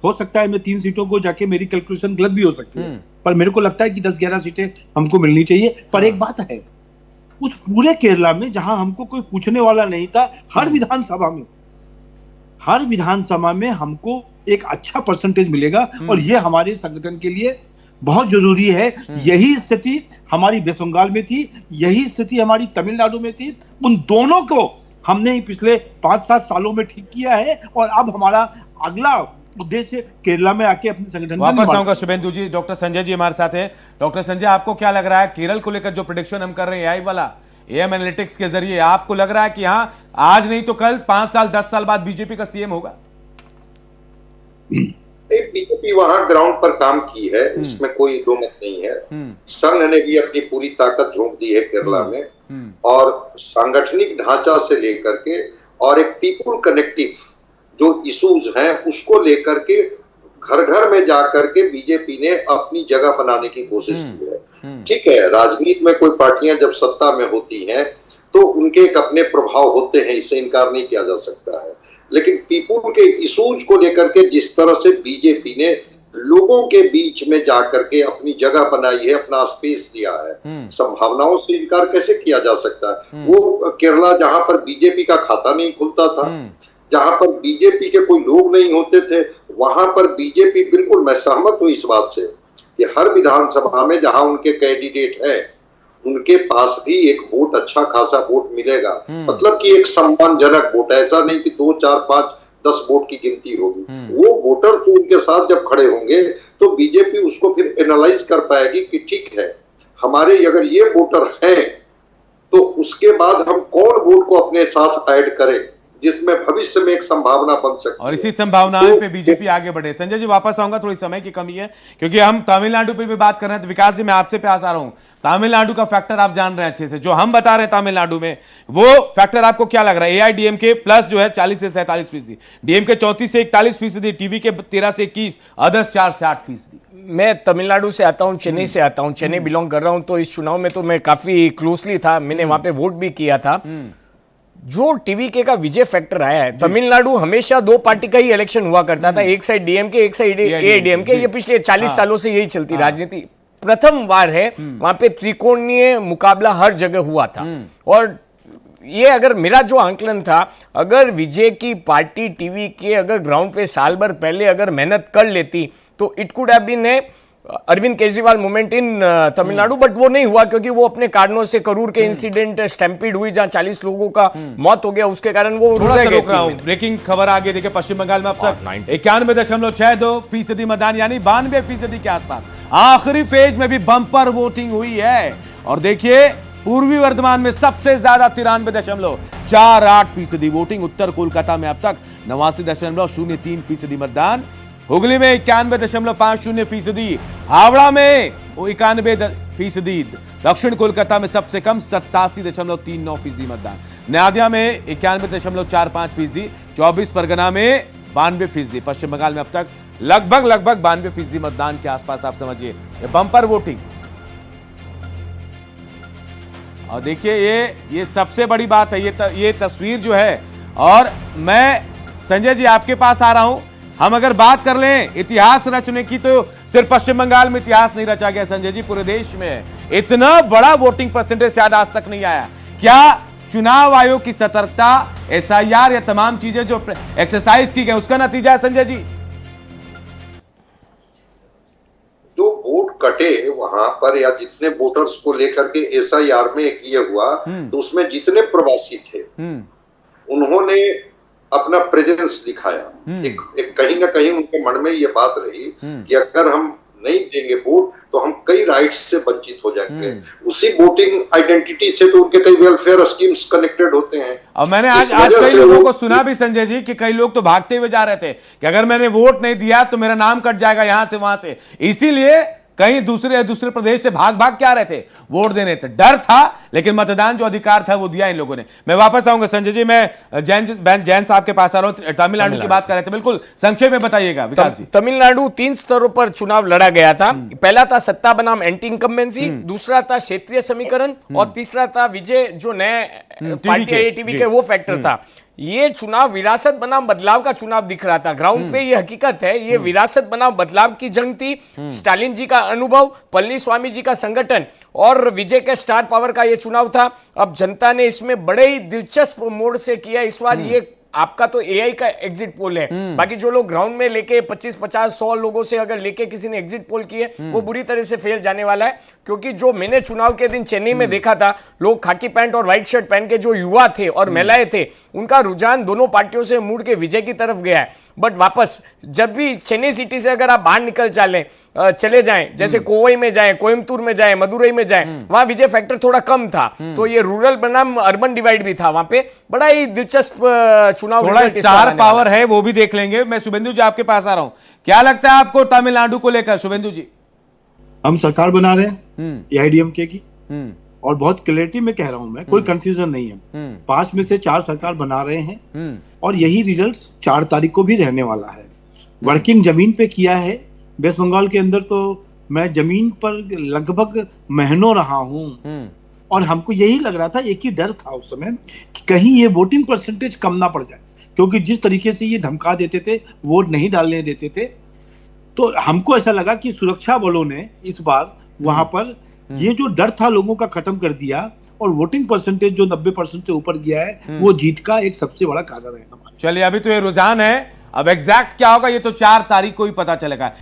S6: हो सकता है मैं 3 सीटों को जाके मेरी कैलकुलेशन गलत भी हो सकती है, पर मेरे को लगता है कि 10-11 सीटें हमको मिलनी चाहिए। पर एक बात है, उस पूरे केरला में जहां हमको कोई पूछने वाला नहीं था, हर विधानसभा में हमको एक अच्छा परसेंटेज मिलेगा, और ये हमारे संगठन के लिए बहुत जरूरी है। यही स्थिति हमारी वेस्ट बंगाल में थी, यही स्थिति हमारी तमिलनाडु में थी। उन दोनों को हमने पिछले 5-7 सालों में ठीक किया है, और अब हमारा अगला उद्देश्य केरला में आके अपने संगठन में
S1: वापस आऊंगा शुभेंदु जी। डॉक्टर संजय जी हमारे साथ हैं। डॉक्टर संजय, आपको क्या लग रहा है केरल को लेकर जो प्रेडिक्शन हम कर रहे हैं एआई वाला, एएम एनालिटिक्स के जरिए, आपको लग रहा है कि हाँ आज नहीं तो कल 5 साल 10 साल बाद बीजेपी का सीएम होगा?
S4: बीजेपी वहां ग्राउंड पर काम की है, इसमें कोई दो मत नहीं है। संघ ने भी अपनी पूरी ताकत झोंक दी है केरला में, और सांगठनिक ढांचा से लेकर के और एक पीपुल कनेक्टिव जो इश्यूज हैं उसको लेकर के घर घर में जाकर के बीजेपी ने अपनी जगह बनाने की कोशिश की है। ठीक है, राजनीति में कोई पार्टियां जब सत्ता में होती हैं तो उनके एक अपने प्रभाव होते हैं, इसे इनकार नहीं किया जा सकता है। लेकिन पीपुल के इश्यूज को लेकर के जिस तरह से बीजेपी ने लोगों के बीच में जाकर के अपनी जगह बनाई है, अपना स्पेस दिया है, संभावनाओं से इनकार कैसे किया जा सकता है। वो केरला जहां पर बीजेपी का खाता नहीं खुलता था, जहां पर बीजेपी के कोई लोग नहीं होते थे, वहां पर बीजेपी, बिल्कुल मैं सहमत हूं इस बात से कि हर विधानसभा में जहां उनके कैंडिडेट हैं उनके पास भी एक वोट, अच्छा खासा वोट मिलेगा। मतलब कि एक सम्मानजनक वोट, ऐसा नहीं कि 2, 4, 5, 10 वोट की गिनती होगी। वो वोटर तो उनके साथ जब खड़े होंगे तो बीजेपी उसको फिर एनालाइज कर पाएगी कि ठीक है, हमारे अगर ये वोटर हैं तो उसके बाद हम कौन वोट को अपने साथ ऐड करें जिसमें भविष्य में एक संभावना बन सकती है।
S1: और इसी संभावनाओं पे बीजेपी आगे बढ़े। संजय जी वापस आऊंगा, थोड़ी समय की कमी है क्योंकि हम तमिलनाडु पे भी बात कर रहे हैं। तो विकास जी मैं आपसे पास आ रहा हूं, तमिलनाडु का फैक्टर आप जान रहे हैं अच्छे से, जो हम बता रहे हैं तमिलनाडु में, वो फैक्टर आपको क्या लग रहा है? एआईडीएमके प्लस जो है 40 से 47%, डीएमके 34 से 41%, टीवी के 13 से 21, अदर्स 4 से 8%।
S7: मैं तमिलनाडु से आता हूं, चेन्नई से आता हूं, चेन्नई बिलोंग कर रहा हूं, तो इस चुनाव में तो मैं काफी क्लोजली था, मैंने वहां पे वोट भी किया था। जो टीवीके का विजय फैक्टर आया है, तमिलनाडु हमेशा 2 पार्टी का ही इलेक्शन हुआ करता था, एक साइड डीएमके, एक साइड एआईडीएमके। ये पिछले 40 सालों से यही चलती राजनीति। प्रथम बार है वहां पे त्रिकोणीय मुकाबला हर जगह हुआ था। और ये अगर मेरा जो आंकलन था, अगर विजय की पार्टी टीवी के अगर ग्राउंड पे साल भर पहले अगर मेहनत कर लेती तो it could have been Arvind Kejriwal movement in Tamil Nadu, but वो नहीं हुआ क्योंकि वो अपने कारणों से, करूर के इंसिडेंट, स्टैम्पीड हुई जहां 40 लोगों का मौत हो गया, उसके कारण वो
S1: थोड़ा सा रोक रहा हूं। ब्रेकिंग खबर आगे देखिए, पश्चिम बंगाल में अब तक 91.62% मतदान यानी 92% के आसपास। आखिरी फेज में भी बम्पर वोटिंग हुई है और देखिए पूर्वी वर्धमान में सबसे ज्यादा 93.48% वोटिंग। उत्तर कोलकाता में अब तक 89.03% मतदान, हुगली में 91.50%, हावड़ा में 91%, दक्षिण कोलकाता में सबसे कम 87.39% मतदान, नयादिया में 91.45%, 24 परगना में 92%, पश्चिम बंगाल में अब तक लगभग 92% मतदान के आसपास। आप समझिए ये बम्पर वोटिंग। और देखिए ये सबसे बड़ी बात है, ये तस्वीर जो है। और मैं संजय जी आपके पास आ रहा हूं, हम अगर बात कर लें इतिहास रचने की तो सिर्फ पश्चिम बंगाल में इतिहास नहीं रचा गया संजय जी, पूरे देश में इतना बड़ा वोटिंग परसेंटेज शायद आज तक नहीं आया। क्या चुनाव आयोग की सतर्कता, एसआईआर, या तमाम चीजें जो एक्सरसाइज की गई उसका नतीजा है संजय जी?
S4: जो वोट कटे वहां पर या जितने वोटर्स को लेकर के एसआईआर में ये हुआ, तो उसमें जितने प्रवासी थे उन्होंने अपना प्रेजेंस दिखाया। एक कहीं ना कहीं उनके मन में ये बात रही कि अगर हम नहीं देंगे वोट तो हम कई राइट्स से वंचित हो जाएंगे। उसी वोटिंग आइडेंटिटी से तो उनके कई वेलफेयर स्कीम्स कनेक्टेड होते हैं।
S1: और मैंने आज कई लोगों को सुना भी संजय जी कि कई लोग तो भागते हुए जा रहे थे कि अगर मैंने वोट नहीं दिया तो मेरा नाम कट जाएगा यहां से वहां से, इसीलिए कहीं दूसरे प्रदेश से भाग क्या रहे थे, वोट देने थे, डर था, लेकिन मतदान जो अधिकार था वो दिया इन लोगों ने। मैं वापस आऊंगा संजय जी, मैं जैन साहब के पास आ रहा हूं। तमिलनाडु की बात कर रहे थे, बिल्कुल संक्षेप में बताइएगा विकास जी।
S7: तमिलनाडु 3 स्तरों पर चुनाव लड़ा गया था। पहला था सत्ता बनाम एंटी इनकम्बेंसी, दूसरा था क्षेत्रीय समीकरण, और तीसरा था विजय जो नए पार्टी एटीवी के वो फैक्टर था। ये चुनाव विरासत बनाम बदलाव का चुनाव दिख रहा था। ग्राउंड पे ये हकीकत है, ये विरासत बनाम बदलाव की जंग थी। स्टालिन जी का अनुभव, पल्लीस्वामी जी का संगठन और विजय के स्टार पावर का ये चुनाव था। अब जनता ने इसमें बड़े ही दिलचस्प मोड़ से किया इस बार। ये आपका तो एआई का एग्जिट पोल है, बाकी जो लोग ग्राउंड में लेके 25, 50, 100 लोगों से अगर लेके किसी ने एग्जिट पोल किए वो बुरी तरह से फेल जाने वाला है। क्योंकि जो मैंने चुनाव के दिन चेन्नई में देखा था, लोग खाकी पैंट और व्हाइट शर्ट पहन के जो युवा थे और महिलाएं थे, उनका रुझान दोनों पार्टियों से मुड़ के विजय की तरफ गया है। बट वापस जब भी चेन्नई सिटी से अगर आप बाहर निकल चले जाएं, जैसे कोवई में जाएं, कोयम्बतूर में जाएं, मदुरई में जाएं, वहां विजय फैक्टर थोड़ा कम था। तो ये रूरल बनाम अर्बन डिवाइड भी था वहां पे। बड़ा ही दिलचस्प चुनाव,
S1: थोड़ा स्टार पावर है, वो भी देख लेंगे। मैं शुभेंदु जी आपके पास आ रहा हूं, क्या लगता है आपको तमिलनाडु को लेकर शुभेंदु जी?
S6: हम सरकार बना रहे हैं एआईडीएमके की, और बहुत क्लैरिटी में कह रहा हूं मैं, कोई कंफ्यूजन नहीं है। 5 में से 4 सरकार बना रहे हैं, और यही रिजल्ट 4 तारीख को भी रहने वाला है। वर्किंग जमीन पे किया है। वेस्ट बंगाल के अंदर तो मैं जमीन पर लगभग महीनों रहा हूं, और हमको यही लग रहा था, एक ही डर था उस समय कि कहीं ये वोटिंग परसेंटेज कम ना पड़ जाए, क्योंकि जिस तरीके से ये धमका देते थे, वोट नहीं डालने देते थे, तो हमको ऐसा लगा कि सुरक्षा बलों ने इस बार वहां पर ये जो डर था लोगों का खत्म कर दिया, और वोटिंग परसेंटेज जो 90% से ऊपर गया है, वो जीत का एक सबसे बड़ा कारण है हमारा।
S1: चलिए, अभी तो ये रुझान है, अब एग्जैक्ट क्या होगा ये तो 4 तारीख को ही पता चलेगा।